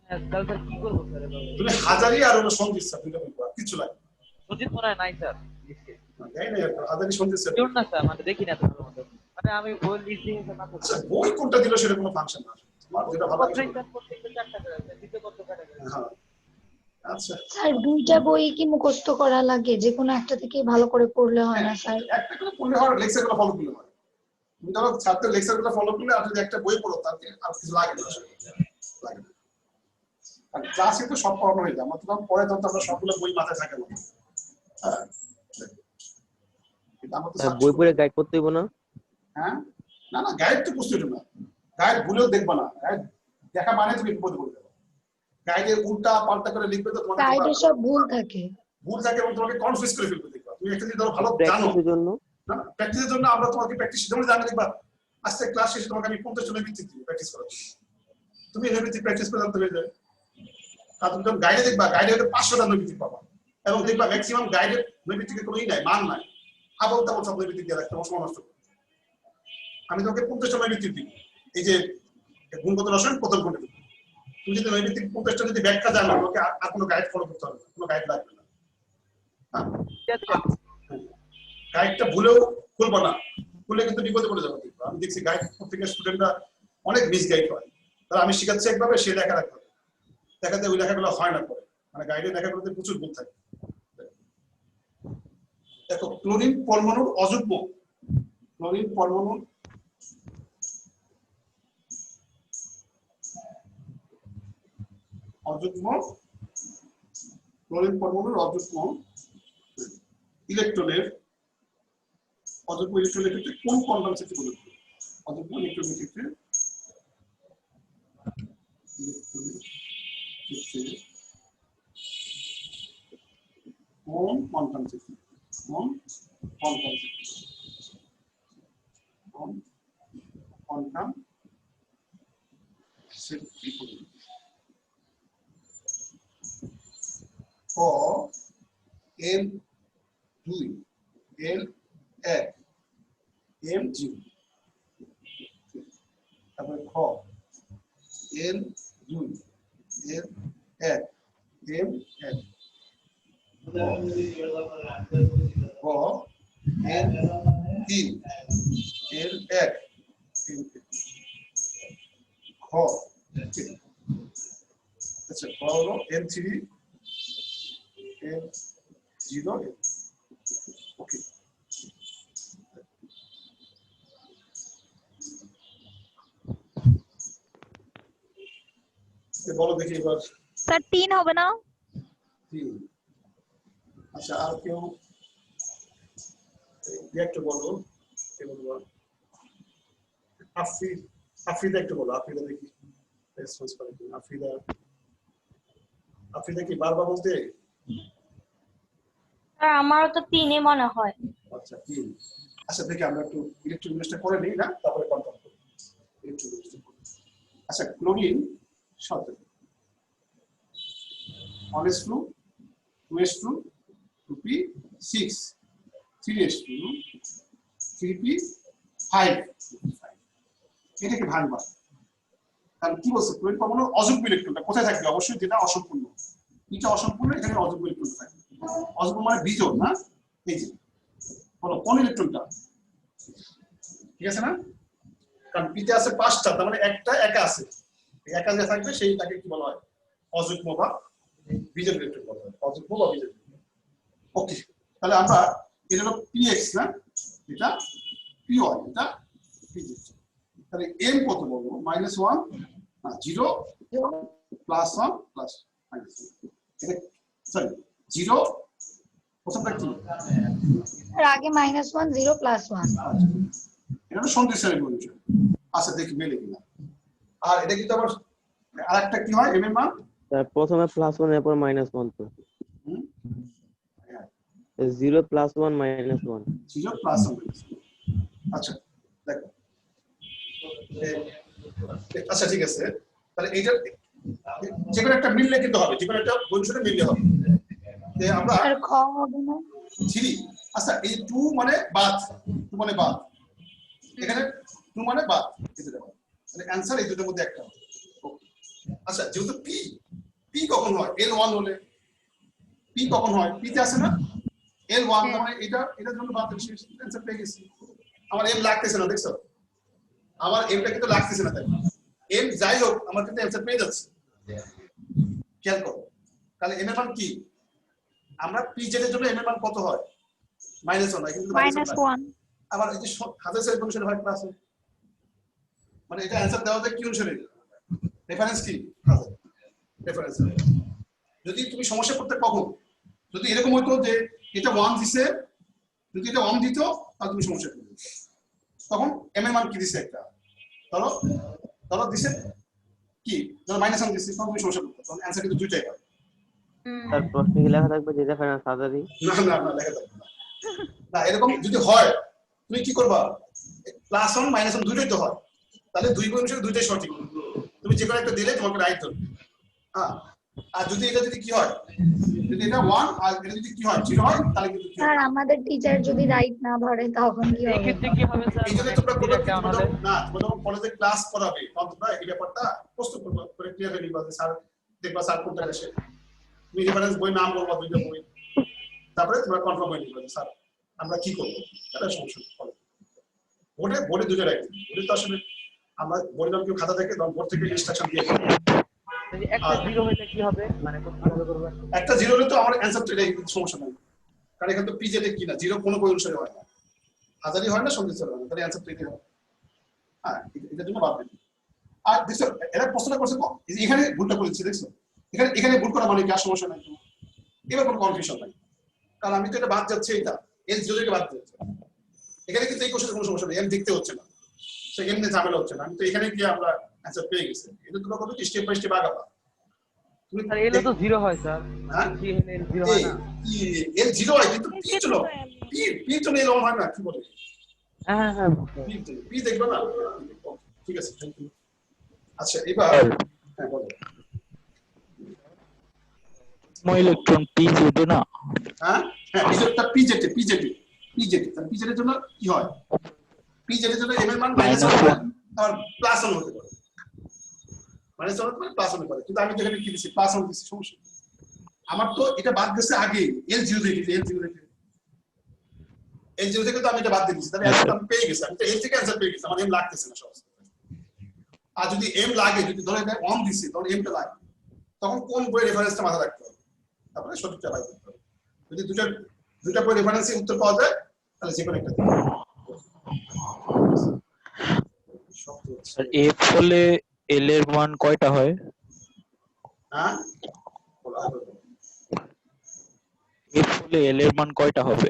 হ্যাঁ, তাহলে স্যার কি করবো স্যার এভাবে? তুমি হাজারি আর হলো সঙ্গীত স্যার, দুইটা বই পড়া কিছু লাগে সজিত মনে হয় নাই স্যার লিস্টে। তাই না? হাজারি সঙ্গীত স্যার। কেউ না স্যার, মানে দেখি না তো ভালো মতো। মানে আমি বই লিস্ট দিয়ে না তো। আচ্ছা, বই কোনটা দিল সেটা কোনো ফাংশন না, তোমার যেটা ভালো লাগে সেটা। প্রত্যেকটা 4টা করে আছে, দিতে কত টাকা করে? হ্যাঁ, আচ্ছা, স্যার দুইটা বই কি মুখস্থ করা লাগে? যে কোনো একটা থেকে ভালো করে পড়লে হয় না স্যার? একটা করে পড়লে হয়, লেকচারগুলো ফলো করলে হয়। তুমি ধরো ছাত্রের লেকচারগুলো ফলো করলে, আর যদি একটা বই পড়ো তাতে আর কিছু লাগে না, লাগে না। আর ক্লাসে তো সব পড়ানো হয়ে যায়, আমরা পরে তো আমরা সবগুলো বই মাথায় থাকে না। হ্যাঁ, কিন্তু আমরা তো স্যার বই পড়ে গাইড করতে হইব না? হ্যাঁ, না না, গাইড তো বুঝতে না, গাইড ভুলেও দেখবা না, গাইড দেখা মানে তুমি বিপদে পড়ে যাবে। গাইডে উল্টা পাল্টা করে লিখবে তো তোমার গাইডে সব ভুল থাকে। ভুল থাকে এবং তোমাকে কনফিউজ করে ফেলবে। দেখবা তুমি একটা যদি ধরো ভালো জানো প্র্যাকটিসের জন্য। না, প্র্যাকটিসের জন্য আমরা তোমাকে প্র্যাকটিস যেমন জানি, দেখবা আজকে ক্লাস শেষে তোমাকে আমি 50 জনের ভিত্তিক দিব প্র্যাকটিস করার জন্য। তুমি এর ভিত্তিক প্র্যাকটিস করে জানতে হয়ে যায়। আর তুমি যখন গাইডে দেখবা, গাইডে হয়তো 500টা নৈবিত্তিক পাবা, এবং দেখবা ম্যাক্সিমাম গাইডের নৈবিত্তিকের কোনো নাই, মান নাই, আবল তাবল সব নৈবিত্তিক দিয়ে রাখতে সময় নষ্ট করবে। আমি তোমাকে 50টা নৈবিত্তিক দিব, এই যে গুণগত রসায়ন প্রথম খণ্ডে দিব। তুমি যদি নৈবিত্তিক 50টা যদি ব্যাখ্যা জানো, তোমাকে আর কোনো গাইড ফলো করতে হবে না, কোনো গাইড লাগবে না। গাইডটা ভুলেও খুলবো না, খুললে কিন্তু বিপদে পড়ে যাবে। আমি দেখছি গাইড প্রত্যেকের স্টুডেন্টরা অনেক মিস গাইড হয়। তাহলে আমি শিখাচ্ছি একভাবে, সে লেখা রাখবে, দেখাতে ওই লেখাগুলো হয় না পরে, মানে গাইডের লেখাগুলোতে প্রচুর ভুল থাকে। দেখো, ক্লোরিন পরমাণুর অযুগ্ম, ক্লোরিন পরমাণুর অযুগ্ম, ক্লোরিন পরমাণুর অযুগ্ম ইলেকট্রনের, অযুগ্ম ইলেকট্রনের ক্ষেত্রে কোন কোয়ান্টাম শক্তি বলে? অযুগ্ম ইলেকট্রনের ক্ষেত্রে কোন কোয়ান্টাম শক্তি, কোন কোয়ান্টাম শক্তি, কোন কোয়ান্টাম শক্তি বলে? ক L2, L1, M0, তারপরে খ L2, L1, M1, গ L3, L1, খ। আচ্ছা, খ হলো L3, L0, ওকে। বলো দেখি এবার। স্যার 3 হবে না? আচ্ছা, আর কেউ একটু বলো, কে বলবো? আফ্রিদা একটু বলো, আফ্রিদা দেখি রেসপন্স করে কি। আফ্রিদা কি বারবার বলতে? আমারও তো 3 মনে হয়। আচ্ছা, 3। আচ্ছা, দেখি আমরা একটু ইলেকট্রোকেমিস্ট্রি করে নিই না, তারপরে কনফার্ম করি ইলেকট্রোকেমিস্ট্রি। আচ্ছা, ক্লোরিন শব্দ 1s2, 2s2, 2p6, 3s2, 3p, 5 এটা কি ভাঙবা কারণ কি বলছে ক্লোরিন পরমাণু অযুগ্ম ইলেকট্রনটা কোথায় থাকবে অবশ্যই যেটা অসম্পূর্ণ এটা অসম্পূর্ণ এখানে অযুগ্ম ইলেকট্রন থাকবে অযুগ্ম মানে বিজোড় না এই যে বলো কোন ইলেকট্রনটা ঠিক আছে না কারণ পিতে আছে 5টা তার মানে একটা একা আছে এই একা যে থাকবে সেই তাকে কি বলা হয় অযুগ্ম বা বিজোড় ইলেকট্রন বলা হয় অযুগ্ম বা বিজোড় ওকে তাহলে আমরা এটা হলো px না এটা py এটা pz তাহলে m কত বলবো -1 না 0 +1 প্লাস মাইনাস এটা সরি 0 প্রথমটা কি আর আগে -1 0 +1 এটা হলো সন্তুষ্টের গুণিতক আচ্ছা দেখি মেলে কিনা আর এটা কিন্তু আবার আরেকটা কি হয় m এর মান স্যার প্রথমে +1 এরপর -1 তো হুম 0 +1 -1 0 +1 আচ্ছা দেখো আচ্ছা ঠিক আছে তাহলে এইটা যেকোনো একটা মিললে কিন্তু হবে যেকোনো একটা গুণসূত্রে মিললে হবে যে আমরা আর খ হবে না ঝিরি আচ্ছা এই 2 মানে বাদ 2 মানে বাদ এখানে 2 মানে বাদ এই দেখো তাহলে অ্যানসার এই দুটোর মধ্যে একটা হবে আচ্ছা যেহেতু p কখন হয় l1 হলে p কখন হয় p তে আছে না l1 মানে এটার জন্য বাদ দিচ্ছি অ্যানসার পেয়ে গেছি আমার m লাগতেছে না দেখছো আমার mটা কিন্তু লাগতেছে না তাই m যাই হোক আমার কিন্তু অ্যানসার পেয়ে যাচ্ছে খেয়াল করো তাহলে m এর মান কি আমরা pz এর জন্য m এর মান কত হয় -1 হয় কিন্তু -1 আবার এই যে হাজার সেল অনুসারে হয় প্লাস মানে এটা অ্যানসার দেওয়া যায় কি অনুসারে রেফারেন্স কি রেফারেন্স যদি তুমি সমস্যা করতে কখন যদি এরকম হতো যে এটা 1 দিছে যদি এটা 1 দিত তাহলে তুমি সমস্যা করবে তখন m এর মান কি দিছে একটা ধরো দিছে কি ধরো -1 দিছে তখন তুমি সমস্যা করতে তখন অ্যানসার কিন্তু দুইটাই হবে স্যার প্রশ্নে কি লেখা থাকবে যে রেফারেন্স আদারি না লেখা থাকবে না এরকম যদি হয় তুমি কি করবা +1 -1 দুটোই তো হয় তাহলে দুই গুণ দুইটাই সঠিক তুমি যে কোনো একটা দিলে তোমাকে রাইট ধরবে হ্যাঁ আর যদি এটা যদি কি হয় যদি এটা 1 আর এটা যদি কি হয় 0 হয় তাহলে কিন্তু কি স্যার আমাদের টিচার যদি রাইট না ধরে তখন কি এই হবে ক্ষেত্রে কি হবে স্যার এই জন্য তোমরা মানে করবে ডাউন হলে না তোমরা কলেজে ক্লাস করাবে তখন তোমরা এই ব্যাপারটা প্রস্তুত করবে করে ক্লিয়ার হয়ে নিবা স্যার দেখবা স্যার কোনটা আসে তুমি রেফারেন্স বই নাম বলবা দুইটা বই তারপরে তোমরা কনফার্ম হয়ে নিবা স্যার আমরা কি করব এটা সমস্যা হবে বোর্ডে দুটো রাইট বোর্ডে তো আসলে আমরা বোর্ডে যখন কেউ খাতা থেকে তখন বোর্ড থেকে ইনস্ট্রাকশন দিয়ে যদি একটা 0 হলে কি হবে মানে কিভাবে করবে একটা 0 হলে তো আমার অ্যানসার তো এটাই সমস্যা নাই কারণ এখানে তো পিজেতে কি না 0 কোনো অনুসারে হয় না হাজারি হয় না সন্ধিস্থল হয় না তাহলে অ্যানসার তো এটাই হবে হ্যাঁ এটার জন্য বাদ দিন আর দেখো এরা প্রশ্নটা করছে এখানে ভুলটা করেছি দেখছো এখানে ভুল করা মানে কি আর সমস্যা নাই এবার কোনো কনফিউশন নাই কারণ আমি তো এটা বাদ যাচ্ছে এটা এল 0 থেকে বাদ যাচ্ছে এখানে কিন্তু এই কোশ্চেনের কোনো সমস্যা নেই এম দেখতে হচ্ছে না সে এমনি ঝামেলা হচ্ছে না আমি তো এখানে গিয়ে আমরা অ্যানসার পেয়ে গেছি এটা তোমরা কত স্টেপ বাই স্টেপ আগাবা তুমি স্যার এলে তো 0 হয় স্যার হ্যাঁ কি হলে 0 হয় না এল 0 হয় কিন্তু পি চলো পি তো এল 1 হয় না কি বলে হ্যাঁ পি দেখবে না ঠিক আছে থ্যাংক ইউ আচ্ছা এবার হ্যাঁ বলো ইলেকট্রন পি জুড়ে না হ্যাঁ এটা পিজেটি তাহলে পিজেটের জন্য কি হয় পিজেটের জন্য এম এর মান -1 আর +1 হতে পারে -1 হতে পারে +1 হতে পারে কিন্তু আমি তো এখানে কি দিছি +1 দিছি সমস্যা আমার তো এটা বাদ গেছে আগে L0 থেকে L0 থেকে তো আমি এটা বাদ দিয়ে দিছি তাহলে অ্যানসার আমি পেয়ে গেছি আমি তো L থেকে অ্যানসার পেয়ে গেছি আমার এম লাগতেছে না সহজ আর যদি এম লাগে যদি ধরো এটা 1 দিছি তাহলে এমটা লাগে তখন কোন বই রেফারেন্সটা মাথায় রাখতে হবে তারপরে সঠিকটা বাই করতে হবে যদি দুটা বই রেফারেন্সে উত্তর পাওয়া যায় তাহলে যে কোনো একটা আর এফ হলে এল এর মান কয়টা হয় হ্যাঁ এফ হলে এল এর মান কয়টা হবে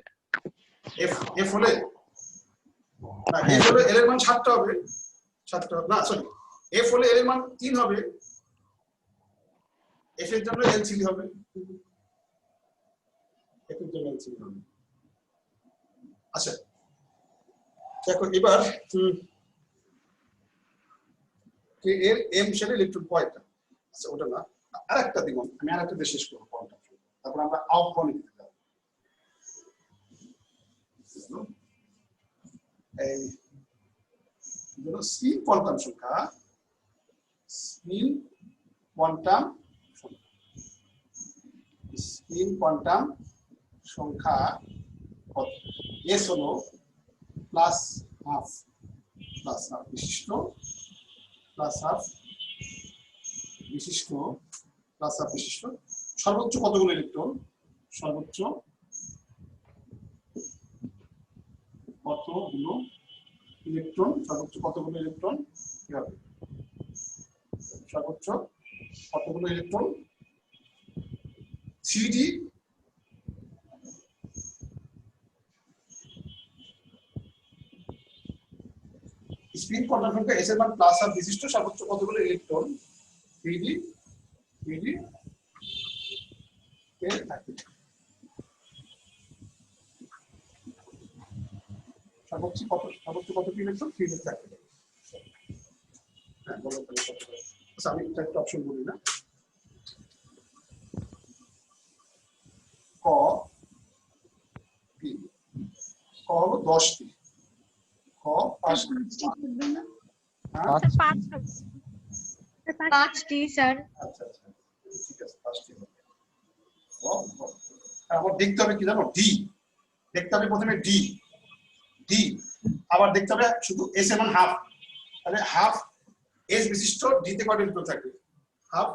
এফ হলে না এফ হলে এল এর মান 7টা হবে 7টা না সরি এফ হলে এল এর মান 3 হবে এফ এর জন্য এল 3 হবে এফ এর জন্য এল 3 হবে আচ্ছা দেখো এবার যে এর এম সেল ইলেকট্রন কয়টা আচ্ছা ওটা না আরেকটা দিব আমি আরেকটা দিয়ে শেষ করব পয়েন্টটা তারপর আমরা আউটগোয়িং দিতে যাব এই হলো স্পিন কোয়ান্টাম সংখ্যা, স্পিন কোয়ান্টাম স্পিন কোয়ান্টাম সংখ্যা কত? এস হলো প্লাস হাফ বিশিষ্ট, প্লাস হাফ বিশিষ্ট, প্লাস হাফ বিশিষ্ট সর্বোচ্চ কতগুলো ইলেকট্রন? সর্বোচ্চ কতগুলো ইলেকট্রন? সর্বোচ্চ কতগুলো ইলেকট্রন কি হবে? সর্বোচ্চ কতগুলো ইলেকট্রন? 3D স্পিন কোয়ান্টাম সংখ্যা এস এর মান প্লাস হাফ বিশিষ্ট সর্বোচ্চ কতগুলো ইলেকট্রন 3D তে থাকে? সর্বোচ্চ কতটি ইলেকট্রন 3D তে থাকে? হ্যাঁ, বলো তাহলে কত? আচ্ছা, আমি একটা অপশন বলি না। ক পি, ক হলো 10টি, ক 5টি, হ্যাঁ স্যার 5 5টি স্যার। আচ্ছা আচ্ছা ঠিক আছে 5টি হবে। আবার দেখতে হবে কি জানো? ডি দেখতে হবে প্রথমে, ডি ডি আবার দেখতে হবে শুধু এস এর মান হাফ, তাহলে হাফ এস বিশিষ্ট ডি তে কয়টা ইলেকট্রন থাকবে? হাফ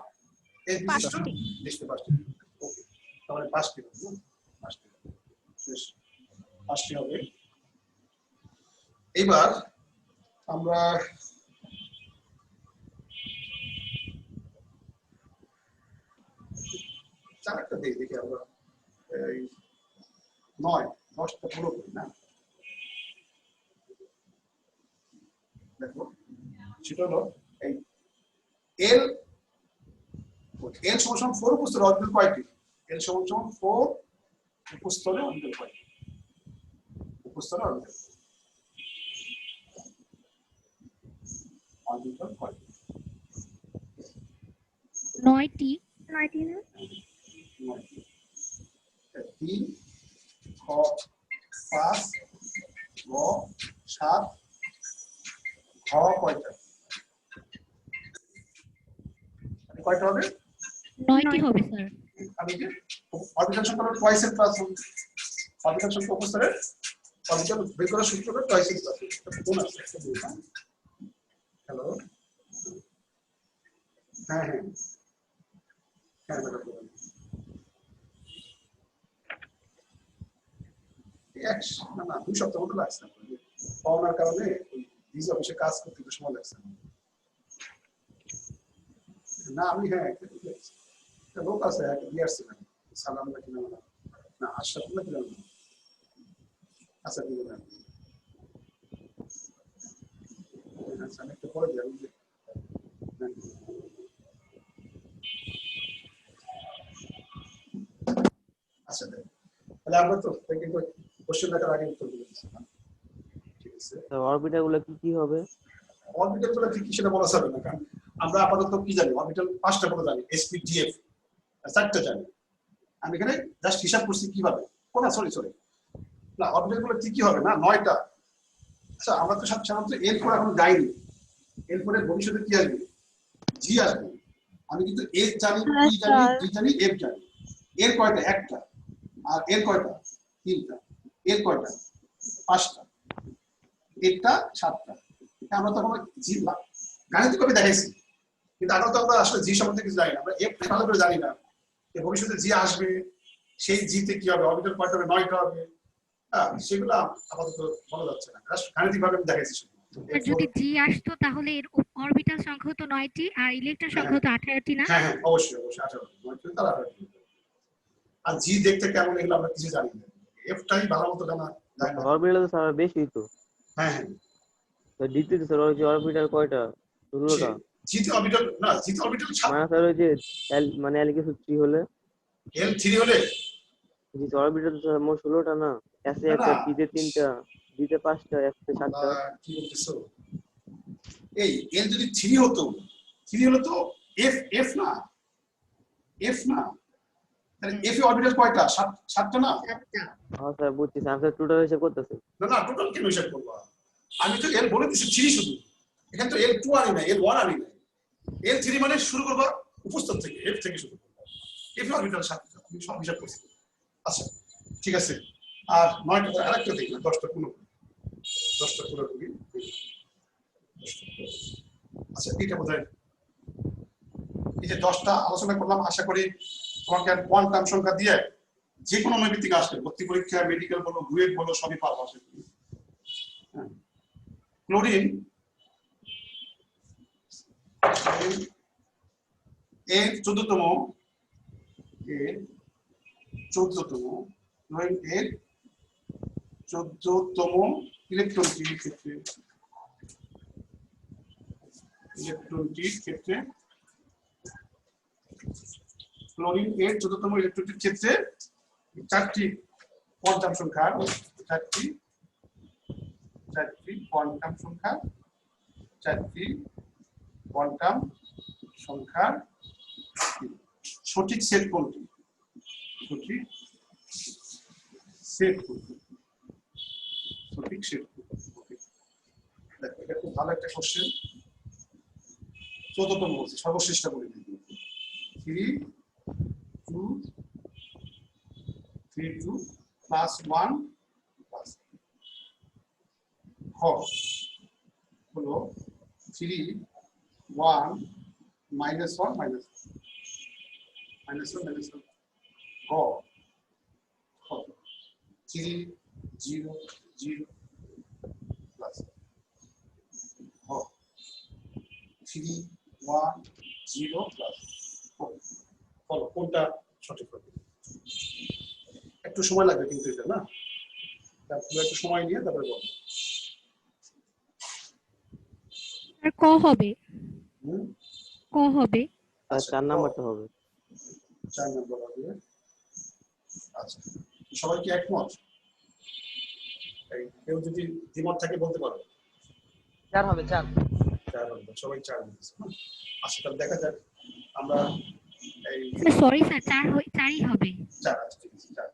এস বিশিষ্ট লিস্টে 5টি। ওকে, তাহলে 5টি হবে না? 5টি বেশ, 5টি হবে। এবার আমরা চারটা দেখি আমরা, এই 9 10টা পুরো করি না। দেখো সেটা হলো এই এল সমান 4 উপস্তরে অরবিটাল কয়টি? এল সমান 4 উপস্তরে অরবিটাল কয়টি? উপস্তরে অরবিটাল কয়টি? 9টি। 3 খ 5 গ 7 ঘ কয়টা? কয়টা হবে? 9টি হবে স্যার। আমি কি অরবিটাল সংখ্যা টুয়াইস এর প্লাস হবে, অরবিটাল সংখ্যা উপস্তরে অরবিটাল বের করার সূত্রটা টুয়াইস এর প্লাস। কোন আছে একটা বলি না। হ্যালো, হ্যাঁ হ্যাঁ হ্যাঁ ম্যাডাম বলুন। না না 2 সপ্তাহ মতো লাগছে পাওনার কারণে ওই ডিজ অফিসে কাজ করতে একটু সময় লাগছে না। আমি হ্যাঁ একটা লোক আছে দিয়ে আসছিলাম, সালাম নাকি না না আশরাফ নাকি না, আচ্ছা ঠিক আছে আচ্ছা আমি একটু পরে যাই। আচ্ছা তাহলে আমরা তো কিন্তু কোশ্চেন দেখার আগে উত্তর দিয়ে দিচ্ছিলাম। ঠিক আছে, অরবিটাল গুলো কি কি হবে? অরবিটাল গুলো কি কি সেটা বলা যাবে না, কারণ আমরা আপাতত কি জানি? অরবিটাল 5টা করে জানি, sp df 4টা জানি। আমি এখানে জাস্ট হিসাব করছি কিভাবে, কোন সরি না অরবিটাল গুলো কি কি হবে না 9টা। আচ্ছা আমরা তো সাধারণত এল ফোর এখন যাইনি, এল ফোরের ভবিষ্যতে কি আসবে? জি আসবে। আমি কিন্তু এস জানি, ই জানি, জি জানি, এফ জানি। এর কয়টা? একটা। আর এর কয়টা? 3টা। এর কয়টা? 5টা। এটা 7টা। আমরা তো জি গাণিতিকভাবে দেখাইছি, কিন্তু আমরা তো আমরা আসলে জি সম্বন্ধে কিছু জানি না। আমরা এফ ভালো করে জানি না যে ভবিষ্যতে জি আসবে, সেই জিতে কি হবে, অরবিটাল কয়টা হবে, 9টা হবে। হ্যাঁ, সেগুলো আপাতত বলা যাচ্ছে না, গাণিতিকভাবে আমি দেখাইছি শুধু। যদি জি আসতো তাহলে এর অরবিটাল সংখ্যা তো 9টি আর ইলেকট্রন সংখ্যা তো 18টি না? হ্যাঁ হ্যাঁ অবশ্যই 18 9 তার 18। আর জি দেখতে কেমন এগুলো আমরা কিছু জানি না, এফটাই ভালো মতো জানা যায় না। অরবিটাল তো স্যার বেশি তো। হ্যাঁ হ্যাঁ তো দ্বিতীয় স্যার ওই যে অরবিটাল কয়টা? 16টা। জিতে অরবিটাল না, জিতে অরবিটাল মানে স্যার ওই যে এল মানে এল কি 3 হলে এল 3 হলে জি অরবিটাল তো স্যার মোট 16টা না? এসে একটা, পিতে 3টা, ডিতে 5টা, এফতে 7টা। কি বলতেছো? এই এল যদি 3 হতো, 3 হলো তো এফ না, তাহলে এফ এ অরবিটাল কয়টা? 7টা না? হ্যাঁ স্যার বুঝছি, স্যার টোটাল হিসাব করতেছে। না টোটাল কেন হিসাব করবো? আমি তো এল বলে দিচ্ছি 3 শুধু, এখানে তো L2 আনি না, L1 আনি না। L3 মানে শুরু করবা উপস্থিত থেকে, F থেকে শুরু করবা। F অরবিটাল সাথে আমি সব হিসাব করছি। আচ্ছা ঠিক আছে। আর 9টা করে আরেকটা দেখি না, 10টা কোন 10টা পুরোপুরি। আচ্ছা এটা বোধহয় এই যে 10টা আলোচনা করলাম, আশা করি তোমাকে আর কোয়ান্টাম সংখ্যা দিয়ে যে কোনো নৈমিত্তিক আসবে, ভর্তি পরীক্ষা, মেডিকেল বলো, বুয়েট বলো, সবই পাবো আশা করি। ক্লোরিন এর 14তম এর 14তম এর 14তম ইলেকট্রনটির ক্ষেত্রে ক্লোরিন এর 14তম ইলেকট্রনটির ক্ষেত্রে 4টি কোয়ান্টাম সংখ্যার 4টি কোয়ান্টাম সংখ্যার সঠিক সেট কোনটি? সঠিক সেট দেখো এটা খুব ভালো একটা কোশ্চেন। 14তম বলছি, সর্বশেষটা বলে দিই। 3 2 প্লাস 1 প্লাস হলো 3 1 minus 1 minus 1 3 0 0 plus 3 1 0 plus follow কোনটা সঠিক হবে? একটু সময় লাগবে কিন্তু এটা না, তারপরে একটু সময় নিয়ে তারপরে বলো। আর ক হবে, ক হবে। আর 4 নাম্বারটা হবে। 4 নম্বর হবে। আচ্ছা সবাই কি একমত? এই কেউ যদি দ্বিমত থাকে বলতে পারো। 4 হবে 4 হবে, সবাই 4 বলতেছে। আচ্ছা তাহলে দেখা যাক আমরা এই সরি স্যার 4ই হবে। 4 আছে, ঠিক আছে 4।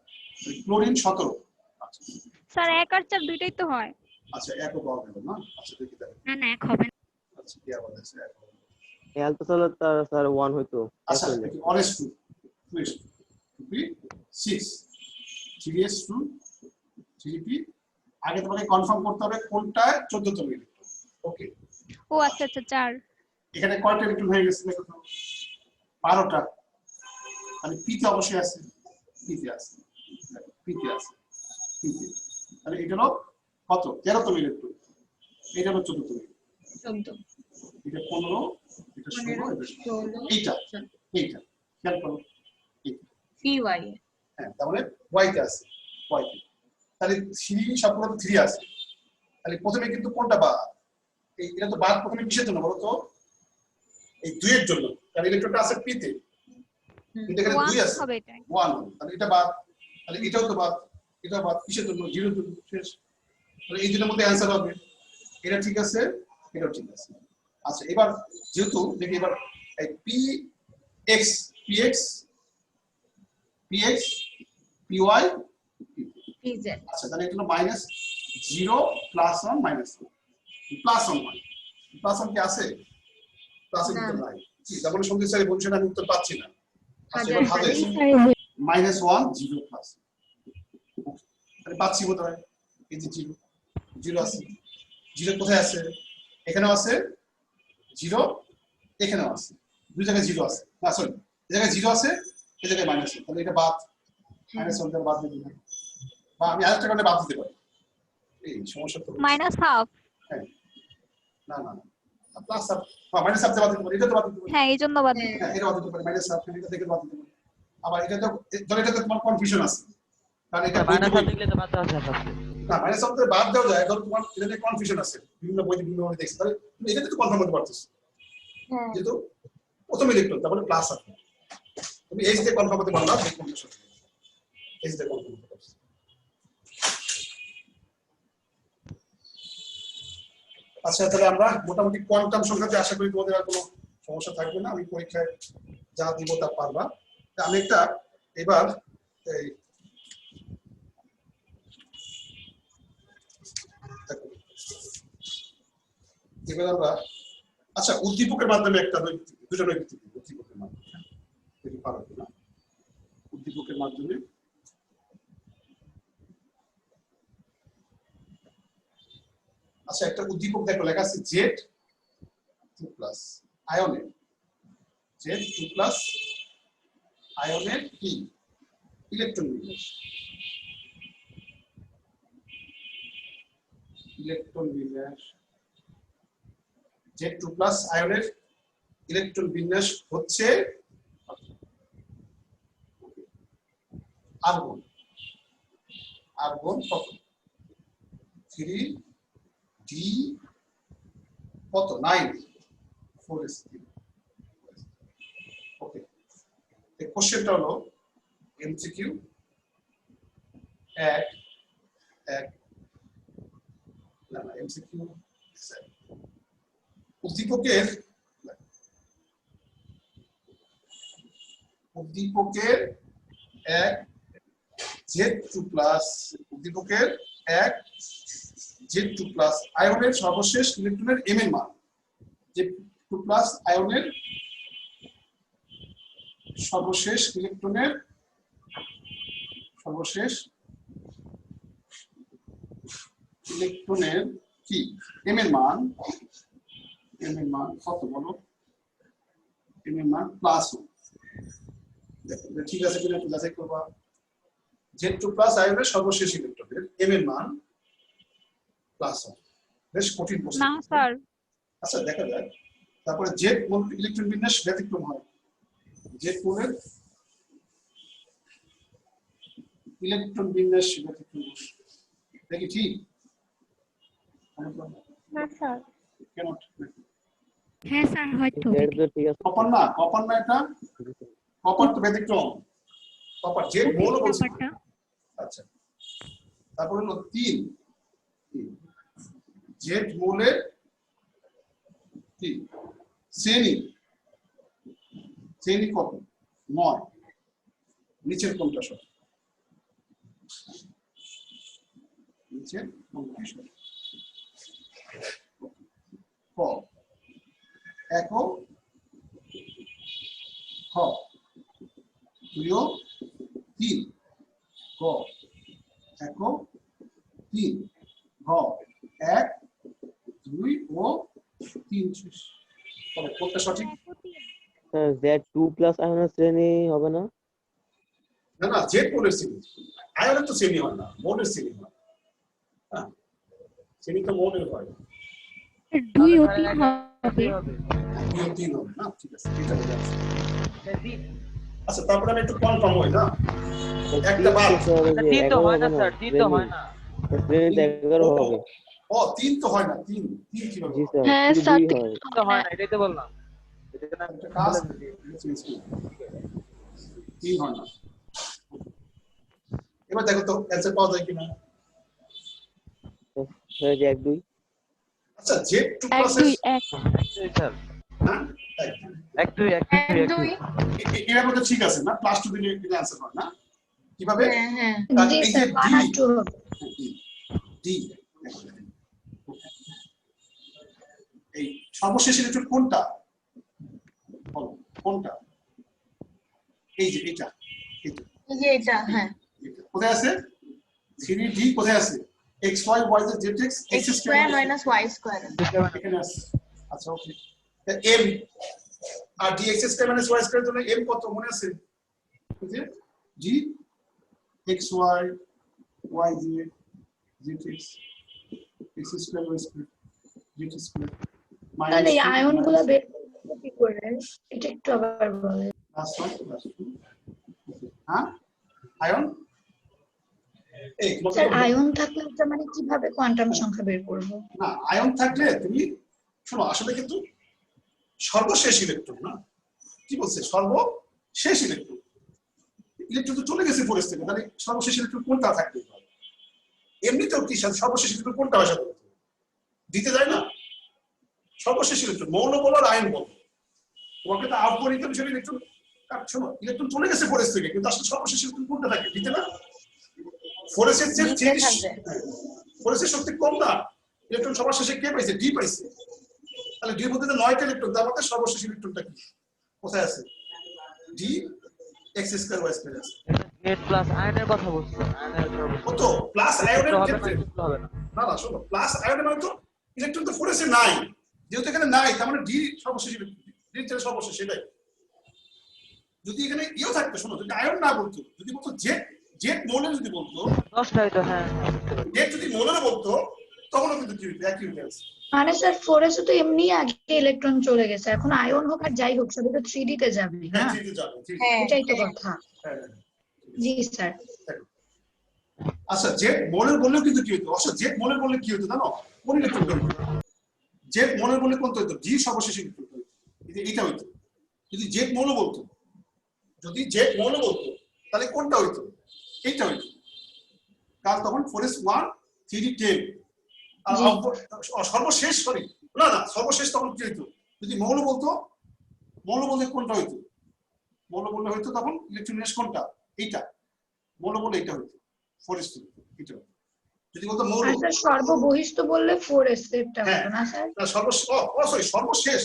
ক্লোরিন 17। আচ্ছা স্যার 1 আর 4 দুইটাই তো হয়। আচ্ছা একও পাওয়া গেল না। আচ্ছা দেখি তাহলে। না 1 হবে না। আচ্ছা কি আবার আছে এক হবে। এল তো তাহলে তার স্যার 1 হইতো। আচ্ছা দেখি অনেস্ট 2 6 3s2 3p আগে তোমাকে কনফার্ম করতে হবে কোনটা 14তম ইলেকট্রন। ওকে ও আচ্ছা আচ্ছা 4। এখানে কয়টা ইলেকট্রন হয়ে গেছে দেখো তো? 12টা। মানে p তে অবশ্যই আছে, p তে আছে, তাহলে এটা হলো কত? 13তম ইলেকট্রন। এটা হলো 14তম, 14 এটা 15, এটা 16, এটা 17। এইটা খেয়াল করো py হ্যাঁ, তার মানে y তে আছে, y তে। তাহলে 3 সবগুলো তো 3 আছে। তাহলে প্রথমে কিন্তু কোনটা বাদ? এটা তো বাদ প্রথমে কিসের জন্য বলো তো? এই 2 এর জন্য, কারণ ইলেকট্রনটা আছে p তে, কিন্তু এখানে 2 আছে, 1 হবে। তাহলে এটা বাদ, তাহলে এটাও তো বাদ, এটাও বাদ। কিসের জন্য? 0 এর জন্য। শেষ। তাহলে এই দুটোর মধ্যে অ্যানসার হবে। এটা ঠিক আছে, এটাও ঠিক আছে। আচ্ছা এবার যেহেতু দেখি এবার এই px py pz আচ্ছা তাহলে এটা হলো -0 +1 -1 +1 +1 কি আছে? প্লাস না। উত্তর নাই। কি তাহলে সঙ্গে স্যার বলছেন আমি উত্তর পাচ্ছি না। আচ্ছা হাজার এবার হাজার -1 0 প্লাস তাহলে পাচ্ছি বোধহয় এই যে 0 0 আছে। 0 কোথায় আছে? এখানেও আছে 0, এখানেও আছে, দুই জায়গায় 0 আছে। না সরি, এই জায়গায় 0 আছে, এই জায়গায় -1। তাহলে এটা বাদ, -1 বাদ দিয়ে দিলাম। বা আমি আরেকটা কারণে বাদ দিতে পারি। এই সমস্যা তো -1/2। হ্যাঁ না না প্লাস আপ মাইনাস আপ বাদ দিতে পারি, এটা তো বাদ দিতে পারি। হ্যাঁ এইজন্য বাদ দিই। হ্যাঁ এটা বাদ দিতে পারি, মাইনাস আপ এটা থেকে বাদ দিতে পারি। আবার এটা তো ধর এটাতে তোমার কনফিউশন আছে, কারণ এটা মাইনাস হাত দিলে তো বাদ দেওয়া যায় সবচেয়ে। না মাইনাস আপ বাদ দেওয়া যায়, ধর তোমার এটাতে কনফিউশন আছে, বিভিন্ন বইতে বিভিন্ন ভাবে দেখছি, তাহলে তুমি এটাতে তো কনফার্ম করতে পারতেছ। হ্যাঁ যেহেতু প্রথম ইলেকট্রন তারপরে প্লাস আছে, তুমি এইচ দিয়ে কনফার্ম করতে পারো না, কোনটা সঠিক এইচ দিয়ে কনফার্ম করতে পারছো। আচ্ছা তাহলে আমরা মোটামুটি কোয়ান্টাম সংখ্যাতে আশা করি তোমাদের আর কোনো সমস্যা থাকবে না। আমি পরীক্ষায় যা দিব তা পারবা। আমি একটা এবার এই এবার আমরা আচ্ছা উদ্দীপকের মাধ্যমে একটা দুটো নৈমিত্তিক উদ্দীপকের মাধ্যমে দেখি পারো কিনা উদ্দীপকের মাধ্যমে আচ্ছা একটা উদ্দীপক দেখো লেখা আছে Z2+ আয়নের Z2+ আয়নের কি ইলেকট্রন বিন্যাস Z2+ আয়নের ইলেকট্রন বিন্যাস হচ্ছে আর্গন কত 3d কত 9 4s3 ওকে এই কোশ্চেনটা হলো এমসিকিউ এক না এমসিকিউ উদ্দীপকের এক Z2+ উদ্দীপকের এক Z2+ আয়নের সর্বশেষ ইলেকট্রনের m এর মান Z2+ আয়নের সর্বশেষ ইলেকট্রনের কি m এর মান কত বলো m এর মান +1 দেখো ঠিক আছে কিনা একটু যাচাই করবা Z2+ আয়নের সর্বশেষ ইলেকট্রনের m এর মান +1 বেশ কঠিন প্রশ্ন না স্যার আচ্ছা দেখা যাক তারপরে Z মূল ইলেকট্রন বিন্যাস ব্যতিক্রম হয় Z মূলের ইলেকট্রন বিন্যাস ব্যতিক্রম দেখি ঠিক না স্যার কেন হ্যাঁ স্যার হয়তো Z তো ঠিক আছে কপার না এটা কপার তো ব্যতিক্রম কপার Z মূল বলছি ব্যাপারটা আচ্ছা তারপর হলো 3 Z মূলের কি শ্রেণী কত 9 নিচের কোনটা সঠিক নিচের কোনটা সঠিক ক একো খ দুইও 3 ক একো 3 ঘ 1 2 ও 3 শেষ তবে কোনটা সঠিক স্যার Z2+ আয়নের শ্রেণী হবে না না জেড মোলের শ্রেণী আয়নের তো শ্রেণী হয় না মোলের শ্রেণী হয় হ্যাঁ শ্রেণী তো মোলের হয় 2 ও 3 হবে 2 ও 3 হবে না ঠিক আছে এটা বোঝা যাচ্ছে তিন আচ্ছা তারপরে আমি একটু কনফার্ম হই না একটা বাদ তিন তো হয় না স্যার তিন তো হয় না শ্রেণী 11 হবে ও 3 তো হয় না 3 কিভাবে জি স্যার হ্যাঁ স্যার হয় তিন তো হয় না এটাই তো বললাম এটা না একটা কাজ 3 হয় না এবার দেখো তো অ্যানসার পাওয়া যায় কিনা স্যার যে 1 2 আচ্ছা Z2+ স্যার হ্যাঁ 1 2 1 2 এর মধ্যে ঠিক আছে না +2 দিলে এটা অ্যানসার হয় না কিভাবে হ্যাঁ জি স্যার 1 আর 2 হবে ডি এই সর্বশেষ ইলেকট্রন কোনটা বলো কোনটা এই যে এটা এটা হ্যাঁ কোথায় আছে 3d কোথায় আছে x y y z x x square minus y square এখানে আছে আচ্ছা ওকে m আর dx square minus y square জন্য m কত মনে আছে বুঝলে g x y y z z x x square y square z square তাহলে এই আয়নগুলো বের করতে কি করে এটা একটু আবার বলেন হ্যাঁ আয়ন এই স্যার আয়ন থাকলে এটা মানে কিভাবে কোয়ান্টাম সংখ্যা বের করব না আয়ন থাকলে তুমি শোনো আসলে কিন্তু সর্বশেষ ইলেকট্রন না কি বলছে সর্বশেষ ইলেকট্রন ইলেকট্রন তো চলে গেছে ফোরেস থেকে তাহলে সর্বশেষ ইলেকট্রন কোনটা থাকবে এমনিতেও কি সর্বশেষ ইলেকট্রন কোনটা হয় সাধারণত দিতে যায় না সর্বশেষ ইলেকট্রন মৌল বলো আর আয়ন বলো তোমাকে তো আউটগোয়িং হিসেবে ইলেকট্রন শোনো ইলেকট্রন চলে গেছে ফোরেস থেকে কিন্তু আসলে সর্বশেষ ইলেকট্রন কোনটা থাকে দিতে না ফোরেসের যে ফোরেসের শক্তি কম না ইলেকট্রন সবার শেষে কে পাইছে ডি পাইছে তাহলে ডি বলতে 9টা ইলেকট্রন, তার মধ্যে সর্বশেষ ইলেকট্রনটা কি কোথায় আছে? D x square y square আছে। গেট প্লাস আয়নের কথা বলছি, আয়নের কত প্লাস আয়নের হবে না, ক্ষেত্রে ক্ষেত্র হবে না। না না শোনো, প্লাস আয়নের মানে তো ইলেকট্রন তো 4s এ নাই, যেহেতু এখানে নাই তার মানে ডি সর্বশেষ ইলেকট্রন, ডি এর সর্বশেষ সেটাই। যদি এখানে ইও থাকতো, শোনো, যদি আয়ন না বলতো, যদি বলতো জেড, জেড মোলে যদি বলতো, 10টা হয়তো, হ্যাঁ। জেড যদি মোলে বলতো তখনও কিন্তু কি হইতো, একই হইতে আছে। মানে স্যার 4s এ তো এমনি আগে ইলেকট্রন চলে গেছে, এখন আয়ন হোক আর যাই হোক সবই তো 3d তে যাবে হ্যাঁ না? ঠিক আছে, যাবে ঠিক হ্যাঁ এটাই তো কথা। হ্যাঁ। জি স্যার। আচ্ছা জেড মোলের বললেও কিন্তু কি হইতো, অবশ্য জেড মোলের বললে কি হইতো জানো, কোন ইলেকট্রন হইতো? জেড মোলের বললে কোনটা হইতো? ডি সর্বশেষ ইলেকট্রন হইতো, এটা হইতো। যদি জেড মোল বলতো, যদি জেড মোল বলতো তাহলে কোনটা হইতো? এইটা হইতো, কারণ তখন 4s 1 3d 10 আর সর্বশেষ, সরি না না সর্বশেষ তখন কি হইতো? যদি মৌল বলতো, মৌল বলতে কোনটা হইতো? মৌল বললে হইতো তখন ইলেকট্রন কোনটা? এইটা মৌল বলে এটা হইতো 4s এটা হইতো। যদি বলতো মৌল, আর স্যার সর্ববহিষ্ঠ বললে 4s এরটা হতো না স্যার? না সর্বশেষ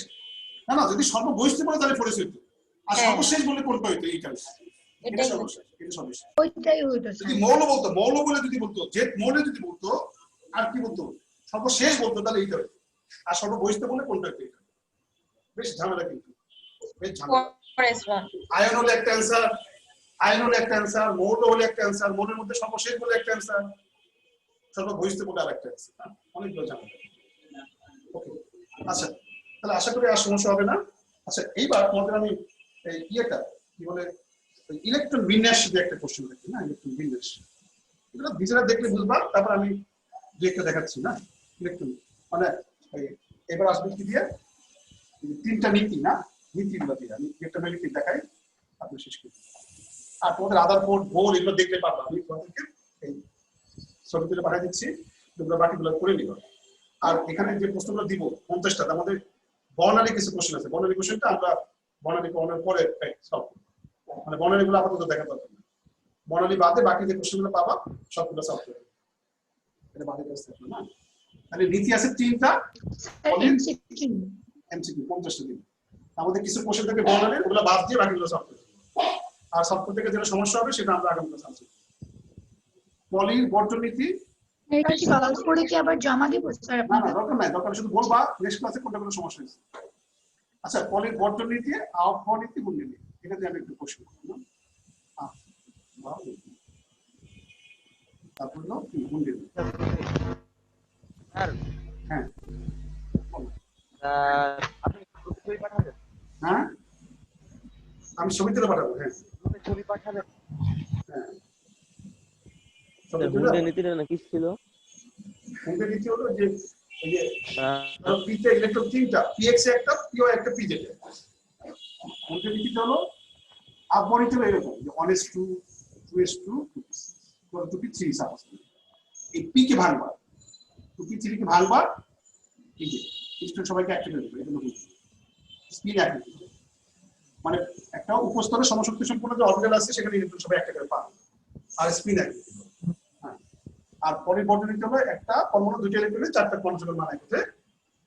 না না, যদি সর্ববহিষ্ঠ বলে তাহলে 4s হইতো, আর সর্বশেষ বলে কোনটা হইতো? এইটা হইতো, এটা সর্বশেষ, এটা সর্বশেষ। ওইটাই হইতো যদি স্যার। মৌল বলতো, মৌল বলে যদি বলতো, জেড মৌলে যদি বলতো আর কি বলতো? সর্বশেষ বলতো, তাহলে এইটা হইতো। আর সর্ববহিষ্ঠ বলে কোনটা হইতো? এটা বেশ ঝামেলা, কিন্তু বেশ ঝামেলা। আয়ন হলে একটা অ্যান্সার, আয়ন হলে একটা অ্যান্সার, মৌল হলে একটা অ্যান্সার, মৌলের মধ্যে সর্বশেষ বলে একটা অ্যান্সার, সর্ববহিষ্ঠ বলে আরেকটা অ্যান্সার। অনেকগুলো ঝামেলা। ওকে, আচ্ছা তাহলে আশা করি আর সমস্যা হবে না। আচ্ছা এইবার তোমাদের আমি এই ইয়েটা কি বলে, ইলেকট্রন বিন্যাস যে একটা কোশ্চেন দেখি না, ইলেকট্রন বিন্যাস, এগুলো ভিজুয়াল দেখলে বুঝবা, তারপর আমি যে একটা দেখাচ্ছি না ইলেকট্রন, মানে এবার আসবে কি দিয়ে, 3টা নীতি না, নীতিগুলো দিয়ে আমি একটা নীতি দেখাই, আপনি শেষ করি। আর তোমাদের আধার কোড বোর্ড এগুলো দেখলে পাবা, আমি তোমাদেরকে এই ছবি তুলে পাঠিয়ে দিচ্ছি, তোমরা বাকিগুলো করে নিবা। আর এখানে যে প্রশ্নগুলো দিব 50টা, তার মধ্যে বর্ণালী কিছু কোশ্চেন আছে, বর্ণালী কোশ্চেনটা আমরা বর্ণালী করানোর পরে সব, মানে বর্ণালীগুলো আপাতত দেখা দরকার না, বর্ণালী বাদে বাকি যে কোশ্চেনগুলো পাবা সবগুলো সলভ করে এটা বাদে করতে হবে না। তাহলে নীতি আছে 3টা, এমসিকিউ এমসিকিউ 50টা দিন, আমাদের কিছু কোশ্চেন থেকে বর্ণালী, ওগুলো বাদ দিয়ে বাকিগুলো সলভ করতে হবে। আর সলভ করতে গেলে যেটা সমস্যা হবে সেটা আমরা আগামী ক্লাসে আলোচনা করব। পলির বর্জন নীতি এটা সলভ করে কি আবার জমা দিব স্যার না না আপনাকে? দরকার নাই, দরকার শুধু বলবা নেক্সট ক্লাসে কোনটা কোনো সমস্যা হয়েছে। আচ্ছা পলির বর্জন নীতি, আহ্বান নীতি, গুণ নীতি, এটা দিয়ে আমি একটু কোশ্চেন করব। তারপর হলো গুণ নীতি। স্যার হ্যাঁ আপনি গ্রুপে ছবি পাঠাবেন? হ্যাঁ আমি ছবি তুলে পাঠাবো। হ্যাঁ গ্রুপে ছবি পাঠাবেন? হ্যাঁ ছবি তুলে হুন্ডে নীতিটা না কি ছিল? গুণ নীতি হলো যে এই যে পিতে ইলেকট্রন 3টা, পিএক্স একটা, পিও একটা, পিজে। গুণ নীতিটা হলো আহ্বান নীতি হলো এরকম যে 1s2 2s2 2p3 সাপোজ, এই পি কে ভাঙবা, 2p3 কে ভাঙবা, এই যে ইলেকট্রন সবাইকে একটা করে দেবে, এটা হলো স্পিন অ্যাক্টিভ, মানে একটা উপস্তরে সমশক্তি সম্পন্ন যে অরবিটাল আছে সেখানে ইলেকট্রন সবাই একটা করে পাবে, আর স্পিন অ্যাক্টিভ। হ্যাঁ আর পরিবর্তন নিতে হবে একটা পরমাণু 2টা ইলেকট্রনে 4টা পরমাণু বানাই করতে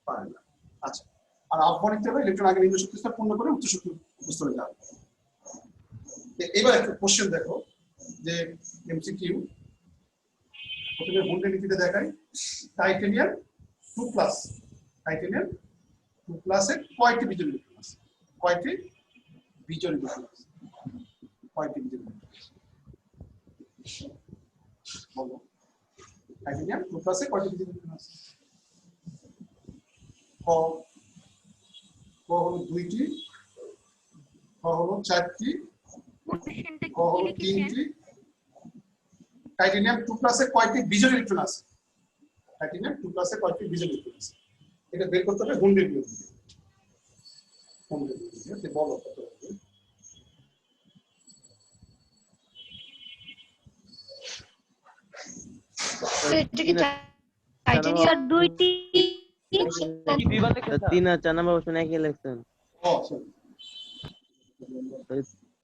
পারে না। আচ্ছা আর আহ্বান নিতে হবে ইলেকট্রন আগে নিম্ন শক্তি স্তর পূর্ণ করে উচ্চ শক্তি উপস্তরে যাবে। এবার একটা কোশ্চেন দেখো যে এমসিকিউ, প্রথমে হুন্ডে নীতিতে দেখাই, টাইটেনিয়াম 2+, টাইটেনিয়াম 2+ এর কয়টি বিজোড় ইলেকট্রন আছে? কয়টি বিজোড় ইলেকট্রন আছে? কয়টি বিজোড় ইলেকট্রন আছে বলো? টাইটেনিয়াম 2+ এর কয়টি বিজোড় ইলেকট্রন আছে? ক হলো 2টি, খ হলো 4টি, কোশ্চেনটা ক কি হলো লিখেছেন? 3টি। টাইটেনিয়াম 2+ এর কয়টি বিজোড় ইলেকট্রন আছে? টাইটেনিয়াম 2+ এর কয়টি বিজোড় ইলেকট্রন আছে? এটা বের করতে হবে হুন্ডের নিয়ম দিয়ে। হুন্ডের নিয়ম দিয়ে বলো কত হবে? এটা কি টাইটেনিয়াম স্যার দুইটি কি দুইবার লিখেছেন? 3 আর 4 নাম্বার অপশন একই লিখছেন। ও সরি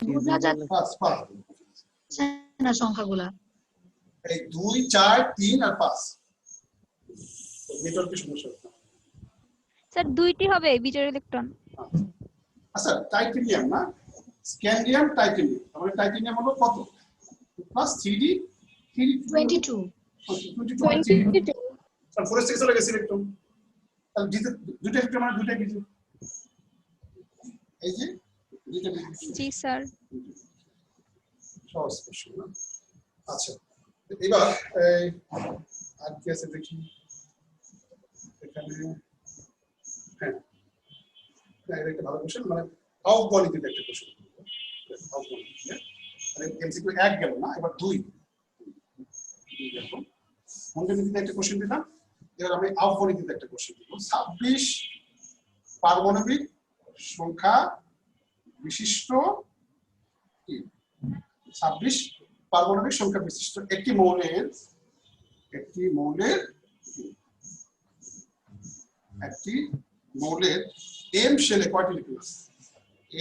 বোঝা যাচ্ছে পাঁচ না সংখ্যাগুলা। এই 2 4 3 আর 5 নেটওয়ার্কের সমস্যা হচ্ছে। স্যার দুইটি হবে বিজোড় ইলেকট্রন। আচ্ছা টাইটেনিয়াম না, স্ক্যান্ডিয়াম টাইটেনিয়াম, তাহলে টাইটেনিয়াম হলো কত প্লাস 3d 22 22 তাহলে 4 থেকে চলে গেছে ইলেকট্রন, তাহলে দুটো ইলেকট্রন মানে দুটো বিজোড়, এই যে দুটো বিজোড়। জি স্যার। সহজ প্রশ্ন না? আচ্ছা এবার এই আর কি আছে দেখি এখানে। হ্যাঁ এটা একটা ভালো কোশ্চেন, মানে হাউ কোয়ালিটির একটা কোশ্চেন, হাউ কোয়ালিটি মানে এমসিকিউ 1 গেল না, এবার 2 গেল। মন্ডলীতে একটা কোশ্চেন দিলাম, এবার আমি হাউ কোয়ালিটিতে একটা কোশ্চেন দিব। 26 পারমাণবিক সংখ্যা বিশিষ্ট কি, 26 পারমাণবিক সংখ্যা বিশিষ্ট একটি মৌলের এম শেলে কয়টি ইলেকট্রন আছে?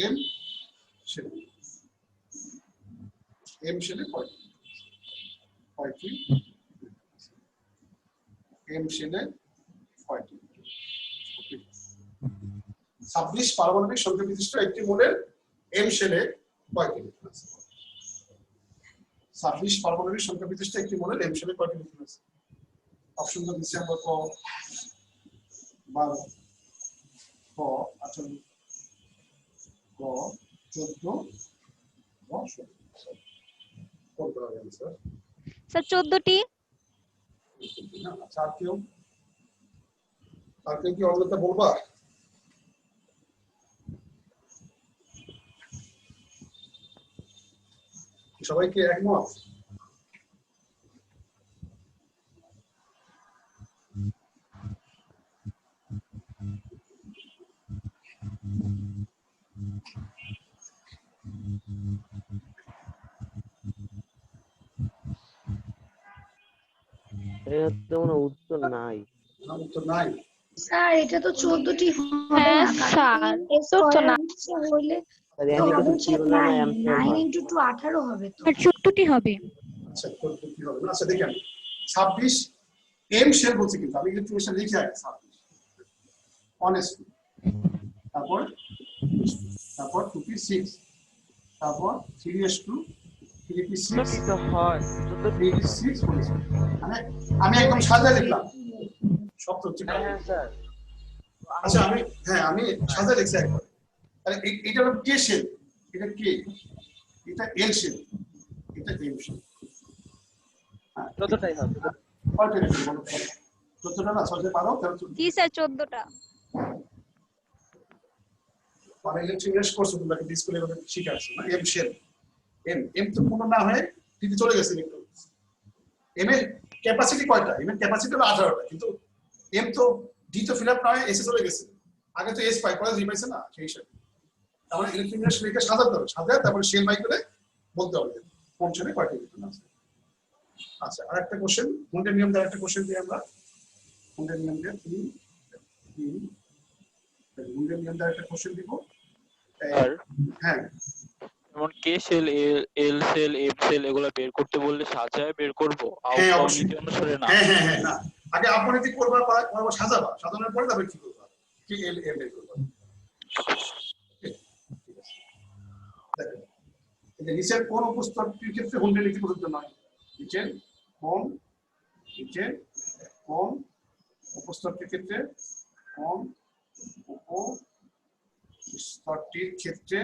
এম শেলে কয়টি? এম শেলে কয়টি? 26 পারমাণবিক সংখ্যা বিশিষ্ট একটি মৌলের এম শেলে কয়টি ইলেকট্রন আছে? 26 পারমাণবিক সংখ্যা বিশিষ্ট একটি মৌলের এম শেলে কয়টি ইলেকট্রন আছে? অপশন তো দিচ্ছি আমরা ক 12 ক 18 ক 14 ক 16 কোনটা হবে স্যার? স্যার 14টি। আচ্ছা আর কেউ কি অন্যটা বলবা? সবাই কি একমত? এর তো কোনো উত্তর নাই। না, উত্তর নাই। স্যার এটা তো 14টি হবে হ্যাঁ না, স্যার, উত্তর তো না। হইলে আর এখানে কিছু ছিল না, 9 into 2 18 হবে তো। আর 14টি হবে। আচ্ছা কোনটা কি হবে না? আচ্ছা দেখি আমি 26 এম শেল বলছি, কিন্তু আমি কিন্তু এটা লিখে আছি 26 অনেস্টলি, তারপর 2p6, তারপর 3s2 3p6 তো হয় 3p6 বলেছি, মানে আমি একদম সাজা লিখলাম সব তো ঠিক আছে। হ্যাঁ স্যার। আচ্ছা আমি সাজা লিখছি একবার, তাহলে এটা হলো কে শেল, এটা কে, এটা এল শেল, এটা এম শেল। যতটাই হবে। কয়টা লিখবো বলো? 14টা না 6 12 13 জি স্যার 14টা। মানে ইলেকট্রিক কোর্স তোমরা কি স্কুলে মানে শিখাচ্ছো না? এম শেল, এম তো পূর্ণ না হয়ে দিতে চলে গেছে ইলেকট্রন। এম এর ক্যাপাসিটি কয়টা? এম এর ক্যাপাসিটি হলো 18টা, কিন্তু এম তো ডি তো ফিল আপ না হয়ে এসে চলে গেছে, আগে তো এস পাই পরে জি পাইছে না, সেই হিসাবে তাহলে ইলেকট্রিক শেলকে সাজাতে হবে, সাজায় তারপরে শেল বাই করে বলতে হবে কোন শেলে কয়টা ইলেকট্রন আছে। আচ্ছা আরেকটা কোশ্চেন, মুন্ডের নিয়ম দিয়ে একটা কোশ্চেন দিই আমরা, মুন্ডের নিয়ম দিয়ে মুন্ডের নিয়ম দিয়ে একটা কোশ্চেন দিব। আর হ্যাঁ যেমন কে সেল, এল সেল, এম সেল এগুলো বের করতে বললে সাজায় বের করবো, হ্যাঁ, আউটকাম অবশ্যই। নীতি অনুসারে না। হ্যাঁ না, আগে আপনি করবা পরে সাজাবা, সাজানোর পরে তারপরে কি করবা, কি এল এম বের করবা। ঠিক আছে, দেখেন এই যে নিচের কোন উপস্তরটির ক্ষেত্রে হুন্ডে নীতি প্রযোজ্য নয়? নিচের কোন উপস্তরটির ক্ষেত্রে, কোন উপস্তরটির ক্ষেত্রে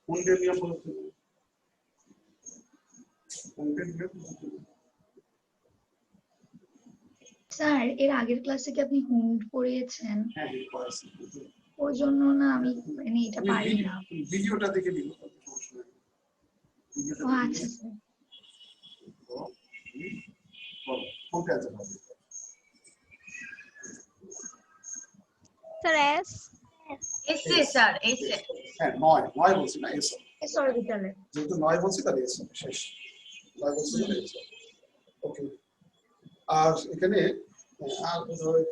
হুন্ডে নিয়ম প্রযোজ্য নয়? হুন্ডের নিয়ম প্রযোজ্য নয়। স্যার এর আগের ক্লাসে কি আপনি হুন্ড পড়িয়েছেন? হ্যাঁ পড়াচ্ছি, ওই জন্য না আমি মানে এটা পারি না। ভিডিওটা দেখে নিব, সমস্যা নেই। ভিডিওটা ও দেখে আচ্ছা নিব। স্যার। কোনটা আছে ভাবি? Sir S. এসে স্যার এসে। হ্যাঁ 9 বলছি না, এস এস অরবিটালে। যেহেতু 9 বলছি তাহলে এস শেষ, 9 বলছি তাহলে এস। ওকে, আর এখানে আর বোধহয়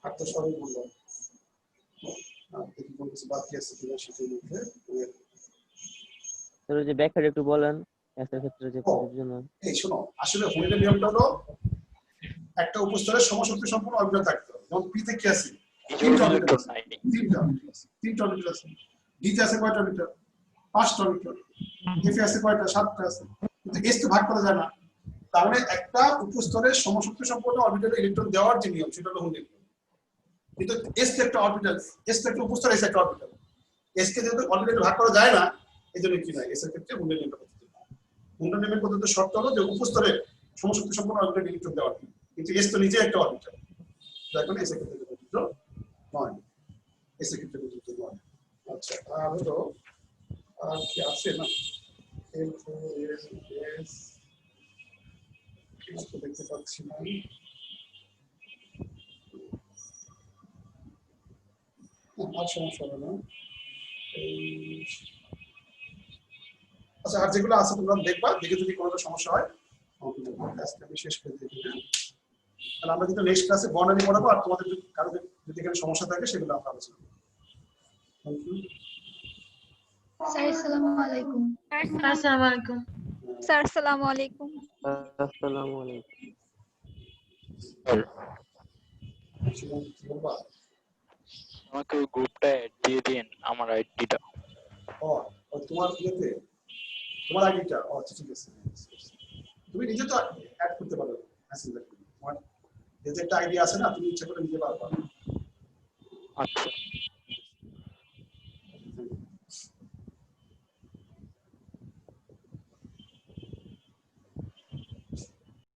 আর তো সবই বললাম, আর দেখি কোন কিছু বাকি আছে কিনা সেটার মধ্যে। স্যার ওই যে ব্যাখ্যাটা একটু বলেন এসের ক্ষেত্রে যে প্রযোজ্য নয়। এই শোনো, আসলে হুন্ডের নিয়মটা হলো একটা উপস্তরের সমশক্তি সম্পন্ন অরবিটাল থাকতে হবে। যেমন পি তে কি আছে? এই যে তিনটা ইলেকট্রন অরবিটাল, নাই। তিনটা অরবিটাল আছে। ডি তে আছে কয়টা অরবিটাল? 5টা অরবিটাল। এফ এ আছে কয়টা? 7টা আছে। কিন্তু এস তো ভাগ করা যায় না। তার মানে একটা উপস্তরের সমশক্তি সম্পন্ন অরবিটালে ইলেকট্রন দেওয়ার যে নিয়ম সেটা হলো হুন্ডি নিয়ম। কিন্তু এস তো একটা অরবিটাল, এস তো একটা উপস্তর, এস একটা অরবিটাল। এস কে যেহেতু অরবিটালে ভাগ করা যায় না, এই জন্য কি নাই, এস এর ক্ষেত্রে হুন্ডি নিয়মটা পদ্ধতি। হুন্ডি নিয়মের পদ্ধতি শর্ত হলো যে উপস্তরে সমশক্তি সম্পন্ন অরবিটালে ইলেকট্রন দেওয়ার নিয়ম। কিন্তু এস তো নিজে একটা অরবিটাল, যার কারণে এস এর ক্ষেত্রে প্রযোজ্য নয়। এস এর ক্ষেত্রে প্রযোজ্য নয়। আচ্ছা, আর হলো আর কি আছে না, দেখতে পাচ্ছি না। আর সমস্যা হবে না। আচ্ছা, আর যেগুলো আছে তোমরা দেখবা, দেখে যদি কোনো সমস্যা হয় আজকে আমি শেষ করে দিই। তাহলে আমরা কিন্তু নেক্সট ক্লাসে বর্ণালী পড়াবো, আর তোমাদের কারো যদি এখানে সমস্যা থাকে সেগুলো আমরা আলোচনা করবো। Thank you. স্যার আসসালামু আলাইকুম। আসসালামু আলাইকুম। স্যার আসসালামু আলাইকুম। আসসালামু আলাইকুম। আমাকে ওই গ্রুপটা অ্যাড দিয়ে দিন, আমার আইডিটা। তোমার ইয়েতে তোমার আইডিটা, আচ্ছা ঠিক আছে। তুমি নিজে তো অ্যাড করতে পারো মেসেঞ্জারে। তোমার যেহেতু একটা আইডি আছে না, তুমি ইচ্ছা করে নিতে পারবা। আচ্ছা।